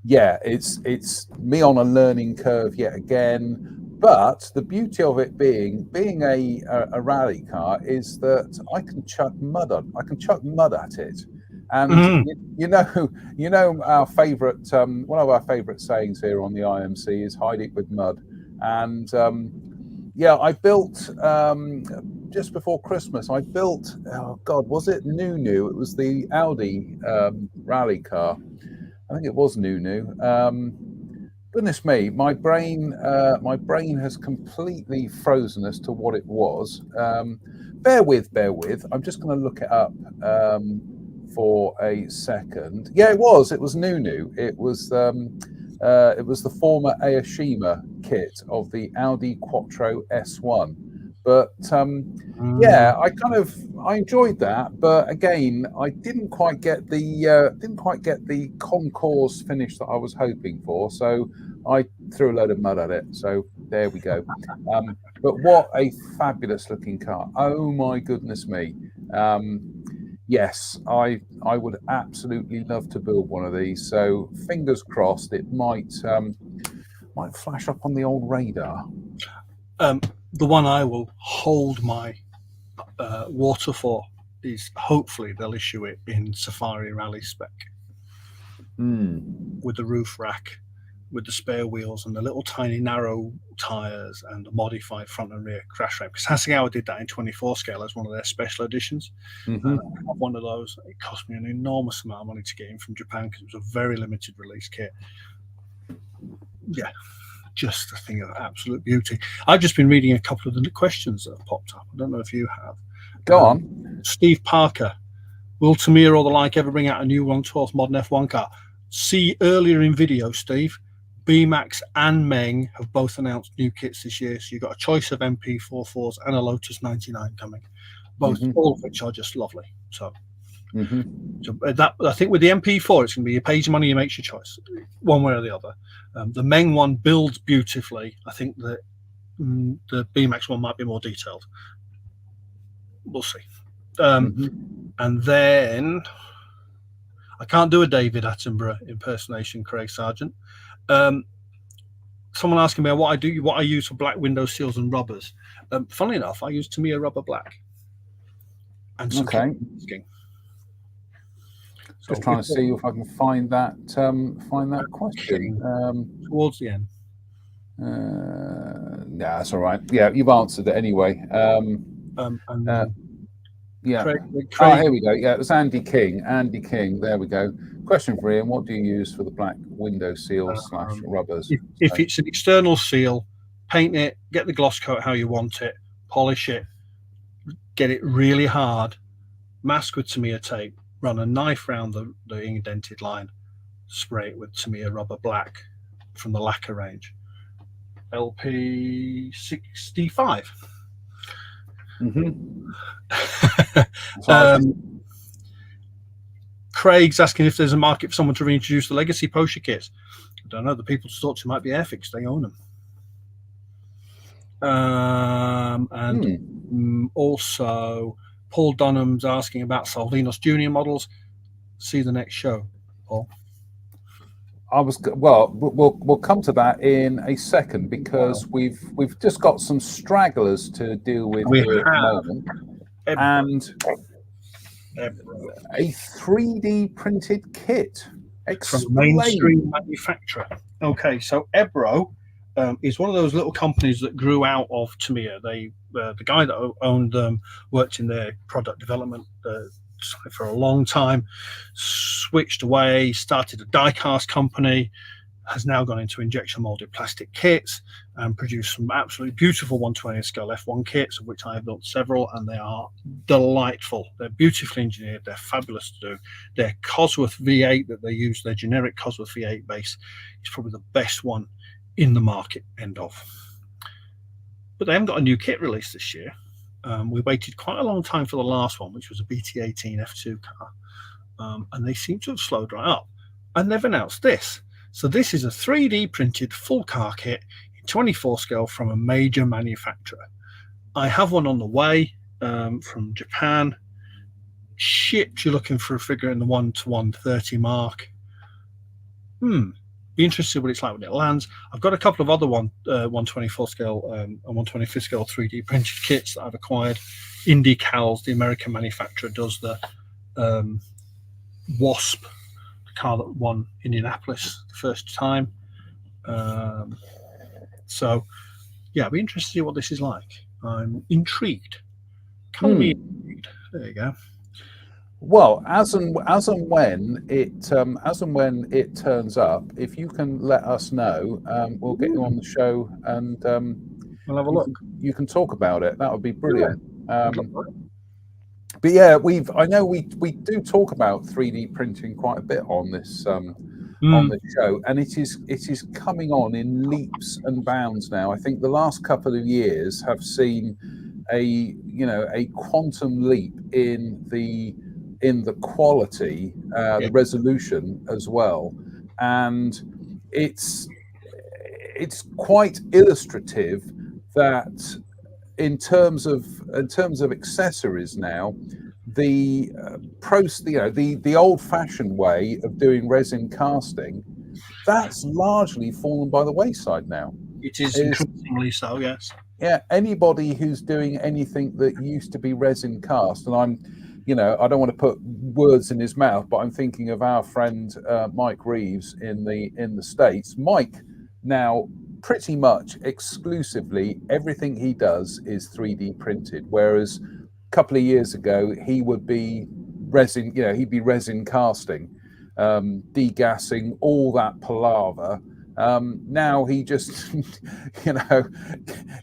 Yeah, it's me on a learning curve yet again. But the beauty of it being a rally car is that I can chuck mud at it. And you know our favourite one of our favourite sayings here on the IMC is hide it with mud. And yeah, I built just before Christmas. I built, oh God, was it Nunu? It was the Audi rally car. I think it was Nunu. Goodness me, my brain has completely frozen as to what it was. Bear with. I'm just going to look it up for a second. Yeah, it was Nunu. It was the former Aoshima kit of the Audi Quattro S1. But yeah, I enjoyed that, but again, I didn't quite get the concourse finish that I was hoping for. So I threw a load of mud at it. So there we go. But what a fabulous looking car! Oh my goodness me! Yes, I would absolutely love to build one of these. So fingers crossed, it might Might flash up on the old radar. The one I will hold my water for is hopefully they'll issue it in Safari Rally spec with the roof rack, with the spare wheels and the little tiny narrow tires and the modified front and rear crash ramp. Because Hasegawa did that in 24 scale as one of their special editions. I have one of those. It cost me an enormous amount of money to get in from Japan because it was a very limited release kit. Yeah, just a thing of absolute beauty. I've just been reading a couple of the questions that have popped up. I don't know if you have. Go on. Steve Parker, will Tamiya or the like ever bring out a new 1/12 modern F1 car? See earlier in video, Steve, B-Max and Meng have both announced new kits this year. So you've got a choice of MP44s and a Lotus 99 coming, both, all of which are just lovely. So, so that, I think with the MP4, it's going to be you pay your money, you make your choice, one way or the other. The Meng one builds beautifully. I think that the B-Max one might be more detailed. We'll see. And then I can't do a David Attenborough impersonation, Craig Sargent. Someone asking me what I use for black window seals and rubbers. Funnily enough, I use Tamiya rubber black. And some Just trying to see if I can find that question towards the end. Yeah, that's all right. Yeah, you've answered it anyway. Yeah. Craig, here we go. Yeah, it was Andy King. Andy King. There we go. Question for Ian: what do you use for the black window seals / rubbers? If it's an external seal, paint it, get the gloss coat how you want it, polish it, get it really hard, mask with Tamiya tape, run a knife round the indented line, spray it with Tamiya rubber black from the lacquer range. LP65. Craig's asking if there's a market for someone to reintroduce the legacy Porsche kits. I don't know. The people to talk to might be Airfix. They own them. Also, Paul Dunham's asking about Salvinos Junior models. See the next show, Paul. We'll come to that in a second because we've just got some stragglers to deal with here at the moment, and a 3D printed kit. From a mainstream manufacturer. Okay, so Ebro is one of those little companies that grew out of Tamiya. They the guy that owned them worked in their product development for a long time, switched away, started a die-cast company, has now gone into injection molded plastic kits and produced some absolutely beautiful 120 scale F1 kits, of which I have built several, and they are delightful. They're beautifully engineered. They're fabulous to do. Their Cosworth V8 that they use, their generic Cosworth V8 base, is probably the best one in the market, end of. But they haven't got a new kit release this year. We waited quite a long time for the last one, which was a BT18 F2 car, and they seem to have slowed right up. And they've announced this. So this is a 3D printed full car kit in 24 scale from a major manufacturer. I have one on the way from Japan. Shipped, you're looking for a figure in the 1 to 130 mark. Be interested what it's like when it lands. I've got a couple of other 124 scale and 125 scale 3D printed kits that I've acquired. IndyCals, the American manufacturer, does the Wasp, the car that won Indianapolis the first time. So, yeah, I'll be interested to see what this is like. I'm intrigued. Call me intrigued. There you go. Well, as and when it turns up, if you can let us know, we'll get you on the show and we'll have a look. You can talk about it. That would be brilliant. But yeah, I know we do talk about 3D printing quite a bit on this on the show, and it is coming on in leaps and bounds now. I think the last couple of years have seen a quantum leap in the quality, the resolution as well, and it's quite illustrative that in terms of accessories now, the old-fashioned way of doing resin casting that's largely fallen by the wayside now. It is increasingly so, yes. Yeah, anybody who's doing anything that used to be resin cast, and I don't want to put words in his mouth, but I'm thinking of our friend Mike Reeves in the States. Mike now pretty much exclusively everything he does is 3D printed, whereas a couple of years ago he would be resin, he'd be resin casting, degassing, all that palaver. Now he just,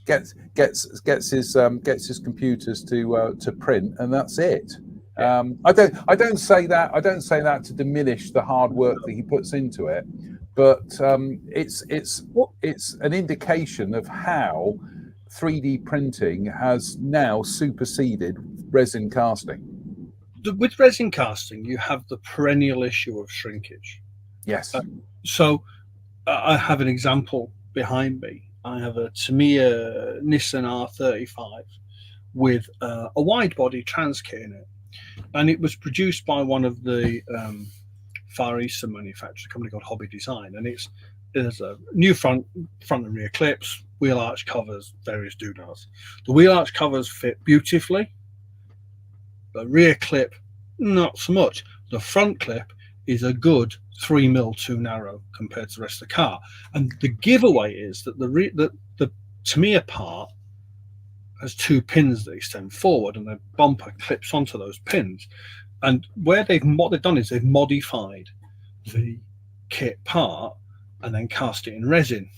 gets his computers to print, and that's it. I don't say that to diminish the hard work that he puts into it, but it's an indication of how 3D printing has now superseded resin casting. With resin casting, you have the perennial issue of shrinkage. Yes. So I have an example behind me. I have a Tamiya Nissan R35 with a wide body trans kit in it, and it was produced by one of the Far Eastern manufacturers, a company called Hobby Design, and there's a new front and rear clips, wheel arch covers, various doodads. The wheel arch covers fit beautifully. The rear clip, not so much. The front clip is a good 3mm too narrow compared to the rest of the car. And the giveaway is that the Tamiya part has two pins that extend forward, and the bumper clips onto those pins. And what they've done is they've modified the kit part and then cast it in resin.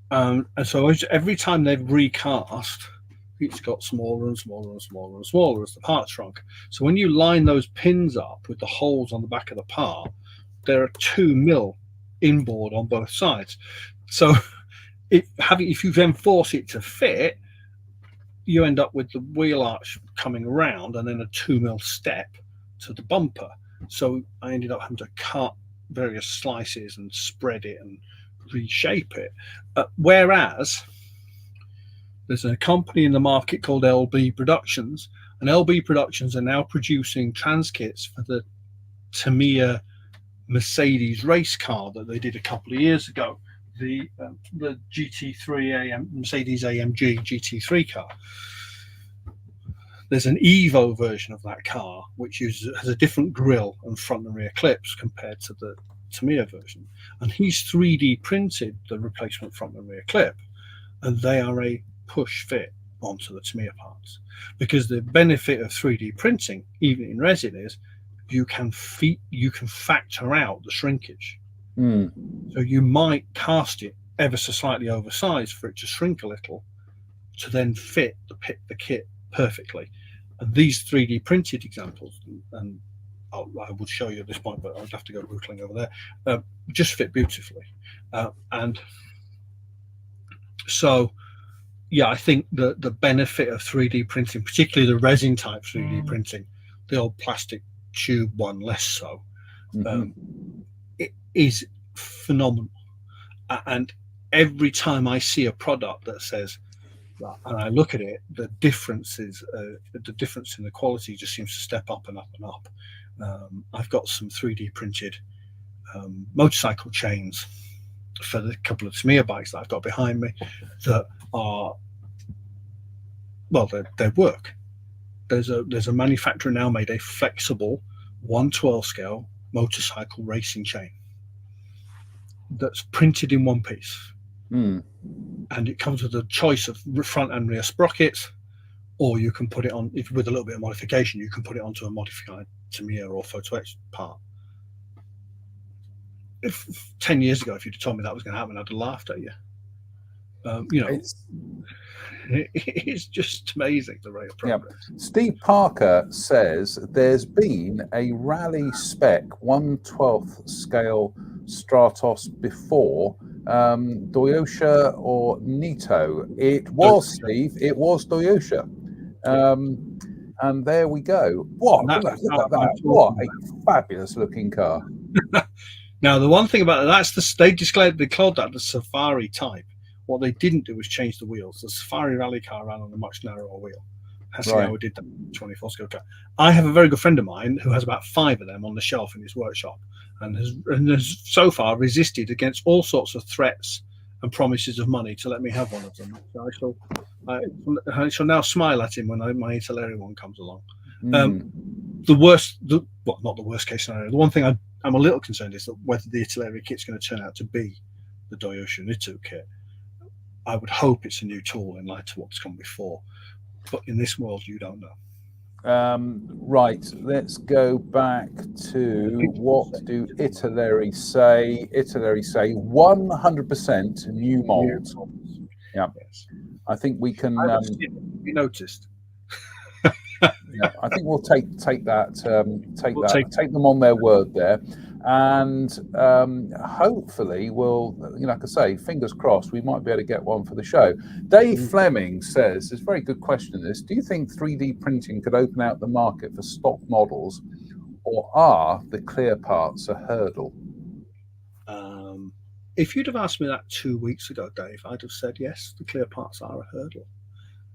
And so every time they've recast, it's got smaller and smaller and smaller and smaller as the part shrunk. So when you line those pins up with the holes on the back of the part, there are 2mm inboard on both sides. So if you then force it to fit, you end up with the wheel arch coming around and then a 2mm step to the bumper. So I ended up having to cut various slices and spread it and reshape it. Whereas there's a company in the market called LB Productions, and LB Productions are now producing trans kits for the Tamiya Mercedes race car that they did a couple of years ago, the GT3 Mercedes AMG GT3 car. There's an Evo version of that car which has a different grille and front and rear clips compared to the Tamiya version, and he's 3D printed the replacement front and rear clip, and they are a push fit onto the Tamiya parts, because the benefit of 3D printing, even in resin, is you can factor out the shrinkage. So you might cast it ever so slightly oversized for it to shrink a little to then fit the kit perfectly. And these 3D printed examples, and I would show you at this point, but I'd have to go rootling over there, just fit beautifully. And so yeah, I think the benefit of 3D printing, particularly the resin type 3D printing, the old plastic tube one less so, it is phenomenal. And every time I see a product that says, and I look at it, the difference in the quality just seems to step up and up and up. I've got some 3D printed motorcycle chains for the couple of Tamiya bikes that I've got behind me that are, well, they work. There's a manufacturer now made a flexible 1/12 scale motorcycle racing chain that's printed in one piece, and it comes with a choice of front and rear sprockets, or you can put it on, if with a little bit of modification, you can put it onto a modified Tamiya or Photo X part. If 10 years ago, if you'd told me that was going to happen, I'd have laughed at you. It's just amazing, the rate of progress. Yeah. Steve Parker says there's been a rally spec 1/12 scale Stratos before, Doyosha or Nito. It was, Steve, it was Doyosha. And there we go. What? Look at that. What a fabulous looking car. Now, the one thing about they called that the Safari type. What they didn't do was change the wheels. The Safari rally car ran on a much narrower wheel. Hasegawa Right. did that 24 scale car. I have a very good friend of mine who has about 5 of them on the shelf in his workshop, and has so far resisted against all sorts of threats and promises of money to let me have one of them. So I shall now smile at him when my Italeri one comes along. The worst, well, not the worst case scenario. The one thing I'm a little concerned is that whether the Italeri kit's going to turn out to be the Doyoshu Nitsu kit. I would hope it's a new tool in light of what's come before, but in this world, you don't know. Right, let's go back to what do Italeri say? Italeri say 100% new molds. Yeah, Yes. I think we can. You noticed. Yeah, I think we'll take that, take them on their word there, and hopefully we'll, like I say, fingers crossed, we might be able to get one for the show. Dave Fleming says, it's a very good question. This, do you think 3D printing could open out the market for stock models, or are the clear parts a hurdle? If you'd have asked me that 2 weeks ago, Dave, I'd have said yes. The clear parts are a hurdle.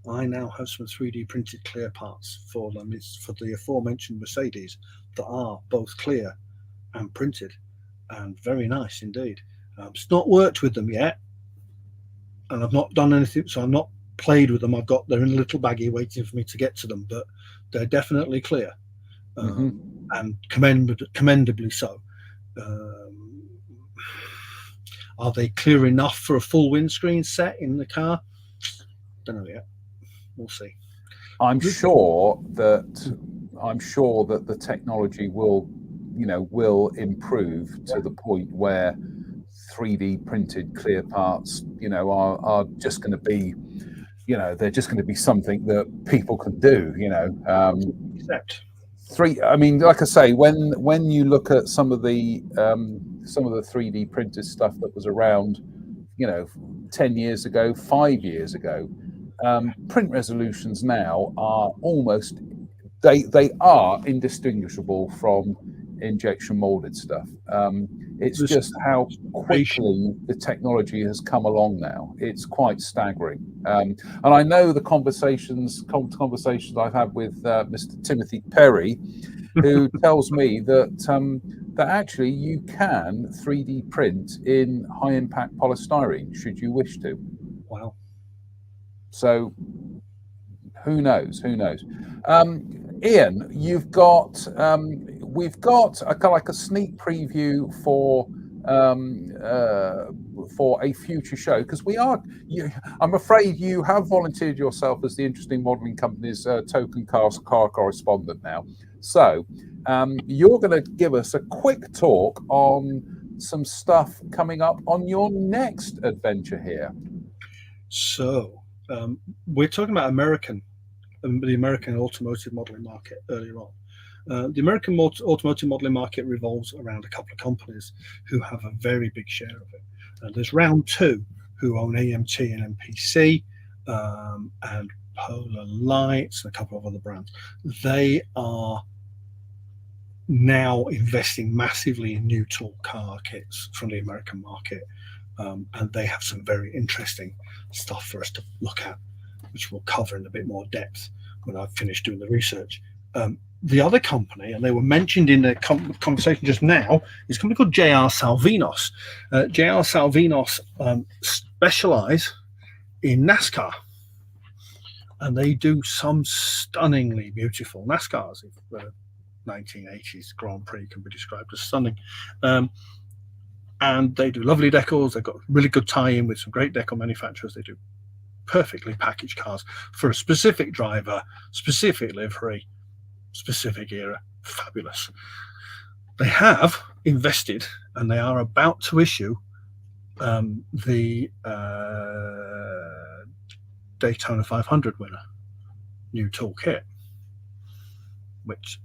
I now have some 3D printed clear parts for them. It's for the aforementioned Mercedes that are both clear and printed, and very nice indeed. It's not worked with them yet, and I've not done anything, so I'm not played with them. They're in a little baggie waiting for me to get to them, but they're definitely clear, and commendably so. Are they clear enough for a full windscreen set in the car? Don't know yet. We'll see. I'm sure that the technology will improve to the point where 3D printed clear parts, are just going to be, they're just going to be something that people can do. Except I mean, like I say, when you look at some of the 3D printed stuff that was around, 10 years ago, 5 years ago. Print resolutions now are almost they are indistinguishable from injection molded stuff. It's just how quickly the technology has come along now. It's quite staggering. And I know the conversations I've had with Mr. Timothy Perry, who tells me that actually you can 3D print in high impact polystyrene should you wish to. Wow. So who knows? Ian, we've got like a sneak preview for a future show, because I'm afraid you have volunteered yourself as the Interesting Modelling Company's token car correspondent now. So you're going to give us a quick talk on some stuff coming up on your next adventure here. So we're talking about the American automotive modeling market earlier on. The American automotive modeling market revolves around a couple of companies who have a very big share of it. There's Round 2, who own AMT and MPC, and Polar Lights and a couple of other brands. They are now investing massively in new tool car kits from the American market. And they have some very interesting stuff for us to look at, which we'll cover in a bit more depth when I've finished doing the research. The other company, and they were mentioned in the conversation just now, is a company called JR Salvinos. JR Salvinos specialize in NASCAR, and they do some stunningly beautiful NASCARs. If 1980s Grand Prix can be described as stunning. And they do lovely decals. They've got really good tie-in with some great decal manufacturers. They do perfectly packaged cars for a specific driver, specific livery, specific era. Fabulous. They have invested, and they are about to issue the Daytona 500 winner new toolkit.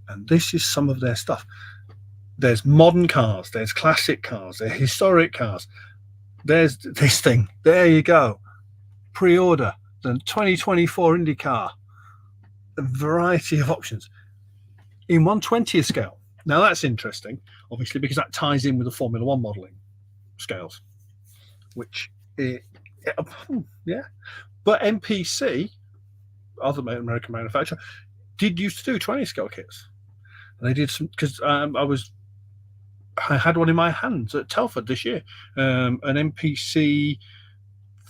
And this is some of their stuff. There's modern cars, there's classic cars, there's historic cars. There's this thing. There you go. Pre-order the 2024 IndyCar. A variety of options in 1/20th scale. Now that's interesting, obviously, because that ties in with the Formula One modeling scales, which, yeah. But MPC other American manufacturer, used to do 20 scale kits. And they did some, because I had one in my hands at Telford this year, an MPC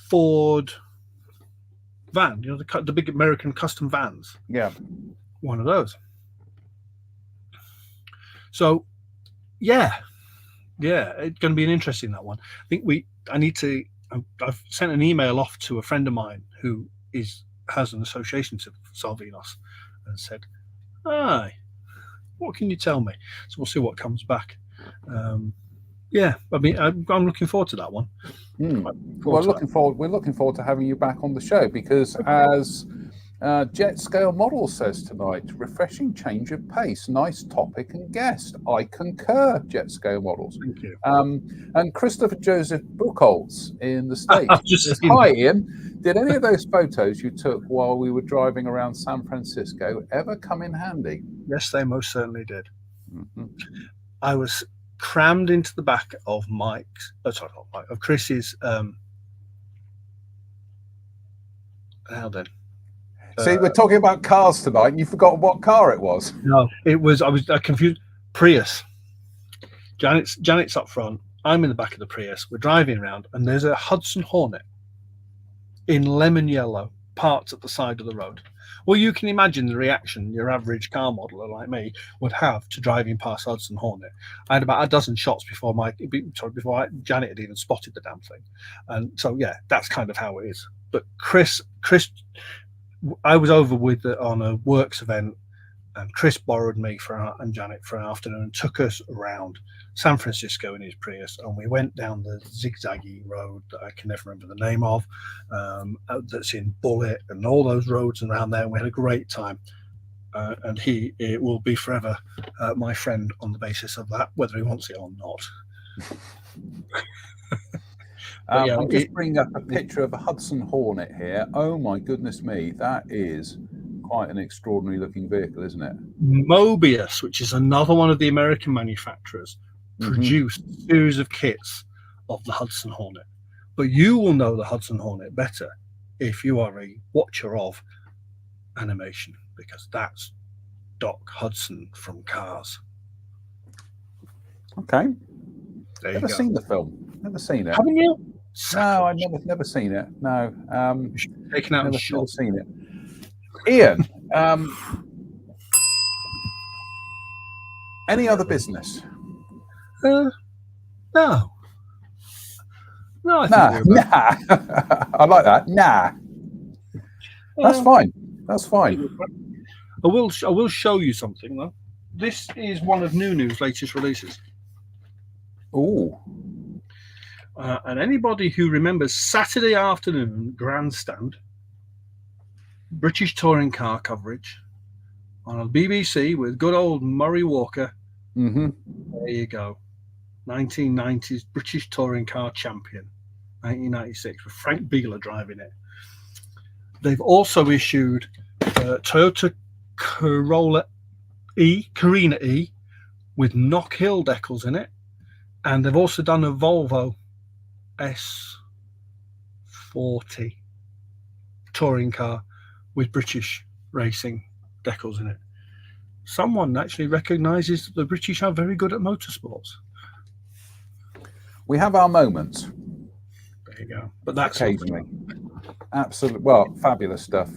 Ford van, the big American custom vans. Yeah. One of those. So, yeah, it's going to be an interesting, that one. I think I've sent an email off to a friend of mine who has an association to Salvinos and said, "Hi, what can you tell me?" So we'll see what comes back. Yeah, I mean, I'm looking forward to that one. We're looking forward to having you back on the show, because as Jet Scale Model says tonight, refreshing change of pace, nice topic and guest. I concur, Jet Scale Models. Thank you. And Christopher Joseph Buchholz in the States says, "Hi Ian, did any of those photos you took while we were driving around San Francisco ever come in handy?" Yes, they most certainly did. I was crammed into the back of Chris's how then? See, we're talking about cars tonight, and you forgot what car it was. No, I confused. Prius. Janet's up front. I'm in the back of the Prius. We're driving around, and there's a Hudson Hornet in lemon yellow parked at the side of the road. Well, you can imagine the reaction your average car modeler like me would have to driving past Hudson Hornet. I had about a dozen shots before Janet had even spotted the damn thing, and so yeah, that's kind of how it is. But Chris, I was over on a works event, and Chris borrowed me and Janet for an afternoon and took us around San Francisco in his Prius, and we went down the zigzaggy road that I can never remember the name of, that's in Bullitt and all those roads around there. And we had a great time, and it will be forever my friend on the basis of that, whether he wants it or not. I'm just bringing up a picture of a Hudson Hornet here. Oh my goodness me, that is quite an extraordinary looking vehicle, isn't it? Mobius, which is another one of the American manufacturers, produced a series of kits of the Hudson Hornet. But you will know the Hudson Hornet better if you are a watcher of animation, because that's Doc Hudson from Cars. Okay. Never seen the film. Never seen it. Haven't you? No, I've never seen it. No. Taken out never shot. seen it. Ian, any other business? No. I like that. Nah. That's fine. That's fine. I will show you something though. This is one of Nunu's latest releases. Ooh. And anybody who remembers Saturday afternoon grandstand British touring car coverage on a BBC with good old Murray Walker. There you go. 1990s British touring car champion, 1996, with Frank Beeler driving it. They've also issued Toyota Carina E with Knock Hill decals in it, and they've also done a Volvo S40 touring car with British racing decals in it. Someone actually recognises that the British are very good at motorsports. We have our moments. There you go. But that's occasionally. Absolutely. Well, fabulous stuff.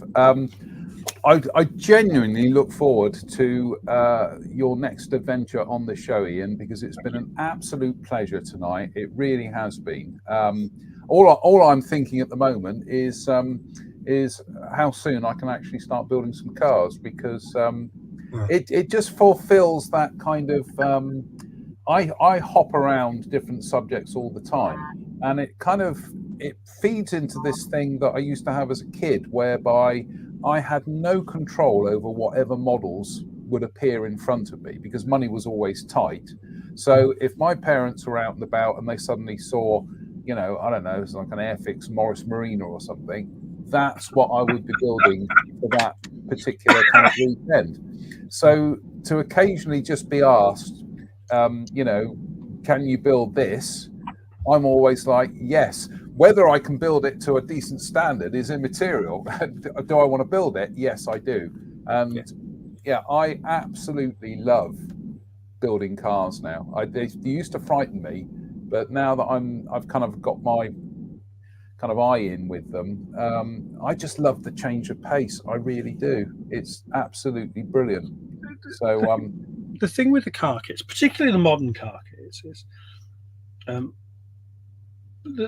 I genuinely look forward to your next adventure on the show, Ian, because it's been an absolute pleasure tonight. It really has been. All I'm thinking at the moment is how soon I can actually start building some cars, because it just fulfills that kind of. I hop around different subjects all the time, and it feeds into this thing that I used to have as a kid, whereby I had no control over whatever models would appear in front of me, because money was always tight. So if my parents were out and about and they suddenly saw, I don't know, it's like an Airfix Morris Marina or something, that's what I would be building for that particular kind of weekend. So to occasionally just be asked, can you build this? I'm always like, yes. Whether I can build it to a decent standard is immaterial. Do I want to build it? Yes, I do. And yeah, I absolutely love building cars now. They used to frighten me, but now that I've kind of got my kind of eye in with them, I just love the change of pace. I really do. It's absolutely brilliant. So the thing with the car kits, particularly the modern car kits, is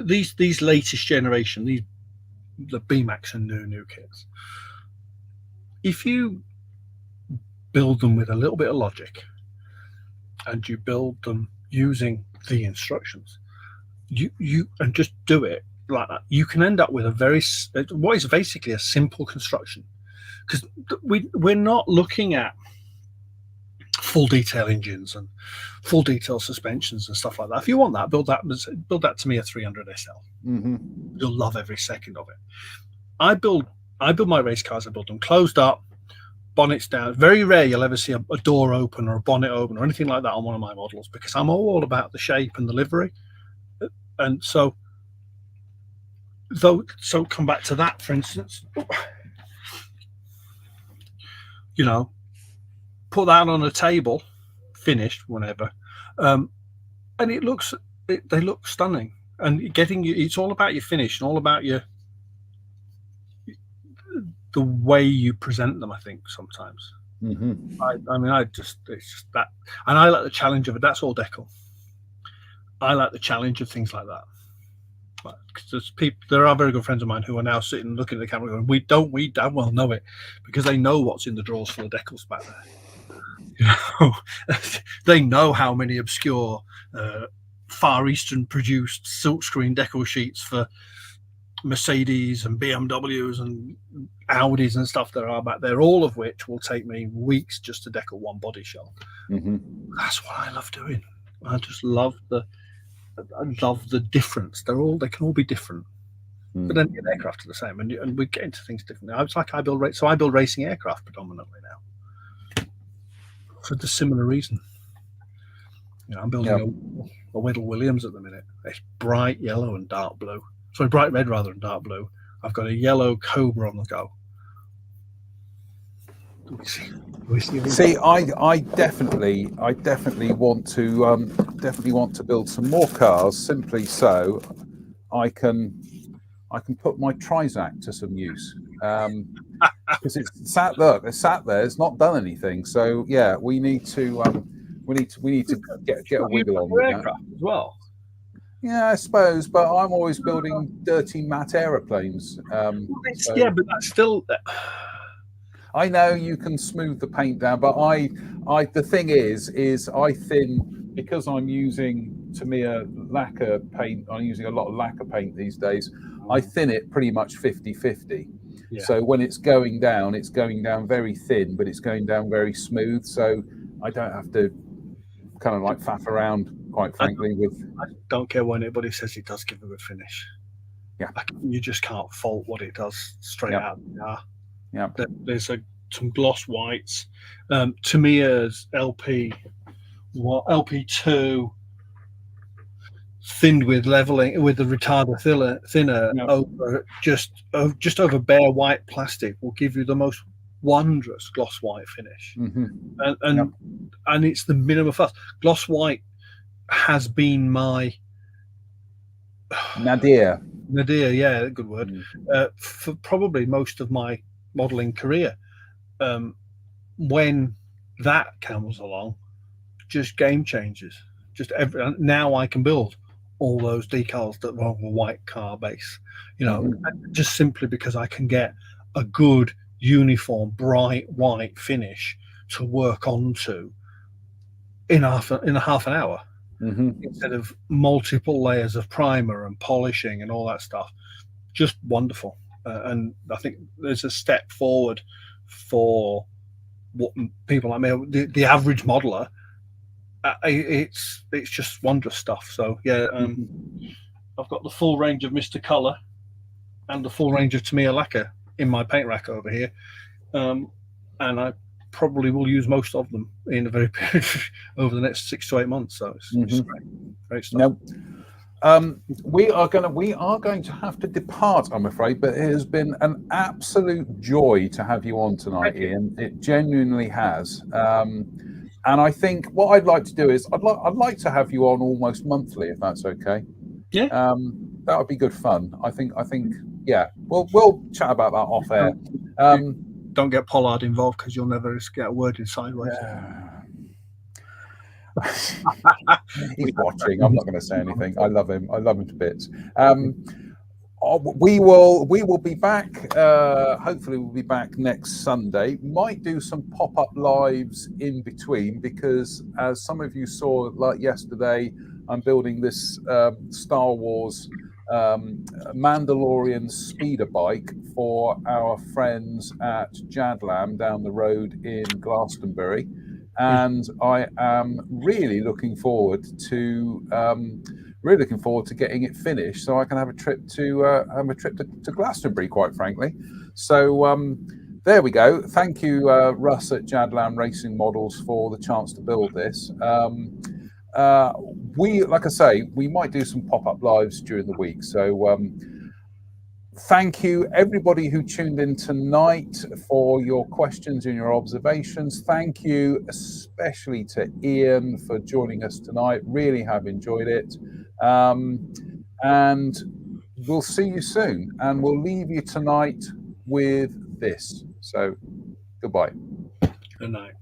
these latest generation, the BMAX and new kits. If you build them with a little bit of logic, and you build them using the instructions, you and just do it like that, you can end up with what is basically a simple construction, because we're not looking at full detail engines and full detail suspensions and stuff like that. If you want that, build that Tamiya 300 SL. You'll love every second of it. I build my race cars. I build them closed up, bonnets down. Very rare you'll ever see a door open or a bonnet open or anything like that on one of my models, because I'm all about the shape and the livery. And so come back to that, for instance, put that on a table, finished, whenever, and they look stunning. And it's all about your finish and all about the way you present them, I think, sometimes. It's just that, and I like the challenge of it. That's all decal. I like the challenge of things like that. Because there are very good friends of mine who are now sitting looking at the camera going, we damn well know it, because they know what's in the drawers full of decals back there. They know how many obscure Far Eastern produced silkscreen decal sheets for Mercedes and BMWs and Audis and stuff there are back there, all of which will take me weeks just to decal one body shell. That's what I love doing. I just love the difference. They can all be different, but then the aircraft are the same, and we get into things differently. I build racing aircraft predominantly now for the similar reason. I'm building a Whittle Williams at the minute. It's bright yellow and dark blue. Sorry, bright red rather than dark blue. I've got a yellow Cobra on the go. See, I definitely want to build some more cars, simply so I can put my Trizac to some use, because it's sat there. It's not done anything. So yeah, we need to get a wiggle on with that as well. Yeah, I suppose, but I'm always building dirty matte aeroplanes. Yeah, but that's still. I know you can smooth the paint down, but the thing is I thin, because I'm using Tamiya lacquer paint. I'm using a lot of lacquer paint these days. I thin it pretty much 50-50. Yeah. So when it's going down very thin, but it's going down very smooth. So I don't have to kind of like faff around, quite frankly. I don't care what anybody says, it does give a good finish. Yeah, you just can't fault what it does straight out. Yeah, there's some gloss whites. Tamiya's LP2 thinned with leveling with the retarder thinner over just over bare white plastic will give you the most wondrous gloss white finish. And it's the minimum fuss. Gloss white has been my nadir, yeah, good word, for probably most of my modeling career. When that comes along, just game changers. Now I can build all those decals that are on a white car base, just simply because I can get a good uniform bright white finish to work onto in half an hour, instead of multiple layers of primer and polishing and all that stuff. Just wonderful. And I think there's a step forward for what people like me, the average modeler. It's just wondrous stuff. So yeah, I've got the full range of Mr. Colour and the full range of Tamiya lacquer in my paint rack over here, and I probably will use most of them in a very over the next 6 to 8 months. So it's great stuff. we are going to have to depart, I'm afraid, but it has been an absolute joy to have you on tonight, Ian. It genuinely has. And I think what I'd like to do is I'd like to have you on almost monthly, if that's okay. Yeah. That would be good fun. I think yeah. We'll chat about that off air. Don't get Pollard involved because you'll never get a word in sideways. He's watching. I'm not going to say anything. I love him. I love him to bits. We will be back. Hopefully, we'll be back next Sunday. Might do some pop-up lives in between because, as some of you saw, like yesterday, I'm building this Star Wars Mandalorian speeder bike for our friends at Jadlam down the road in Glastonbury, and I am really looking forward to getting it finished so I can have a trip to Glastonbury, quite frankly. So there we go. Thank you, Russ at Jadlam Racing Models, for the chance to build this. Like I say, we might do some pop-up lives during the week. So thank you, everybody who tuned in tonight, for your questions and your observations. Thank you especially to Ian for joining us tonight. Really have enjoyed it. And we'll see you soon. And we'll leave you tonight with this. So goodbye. Good night.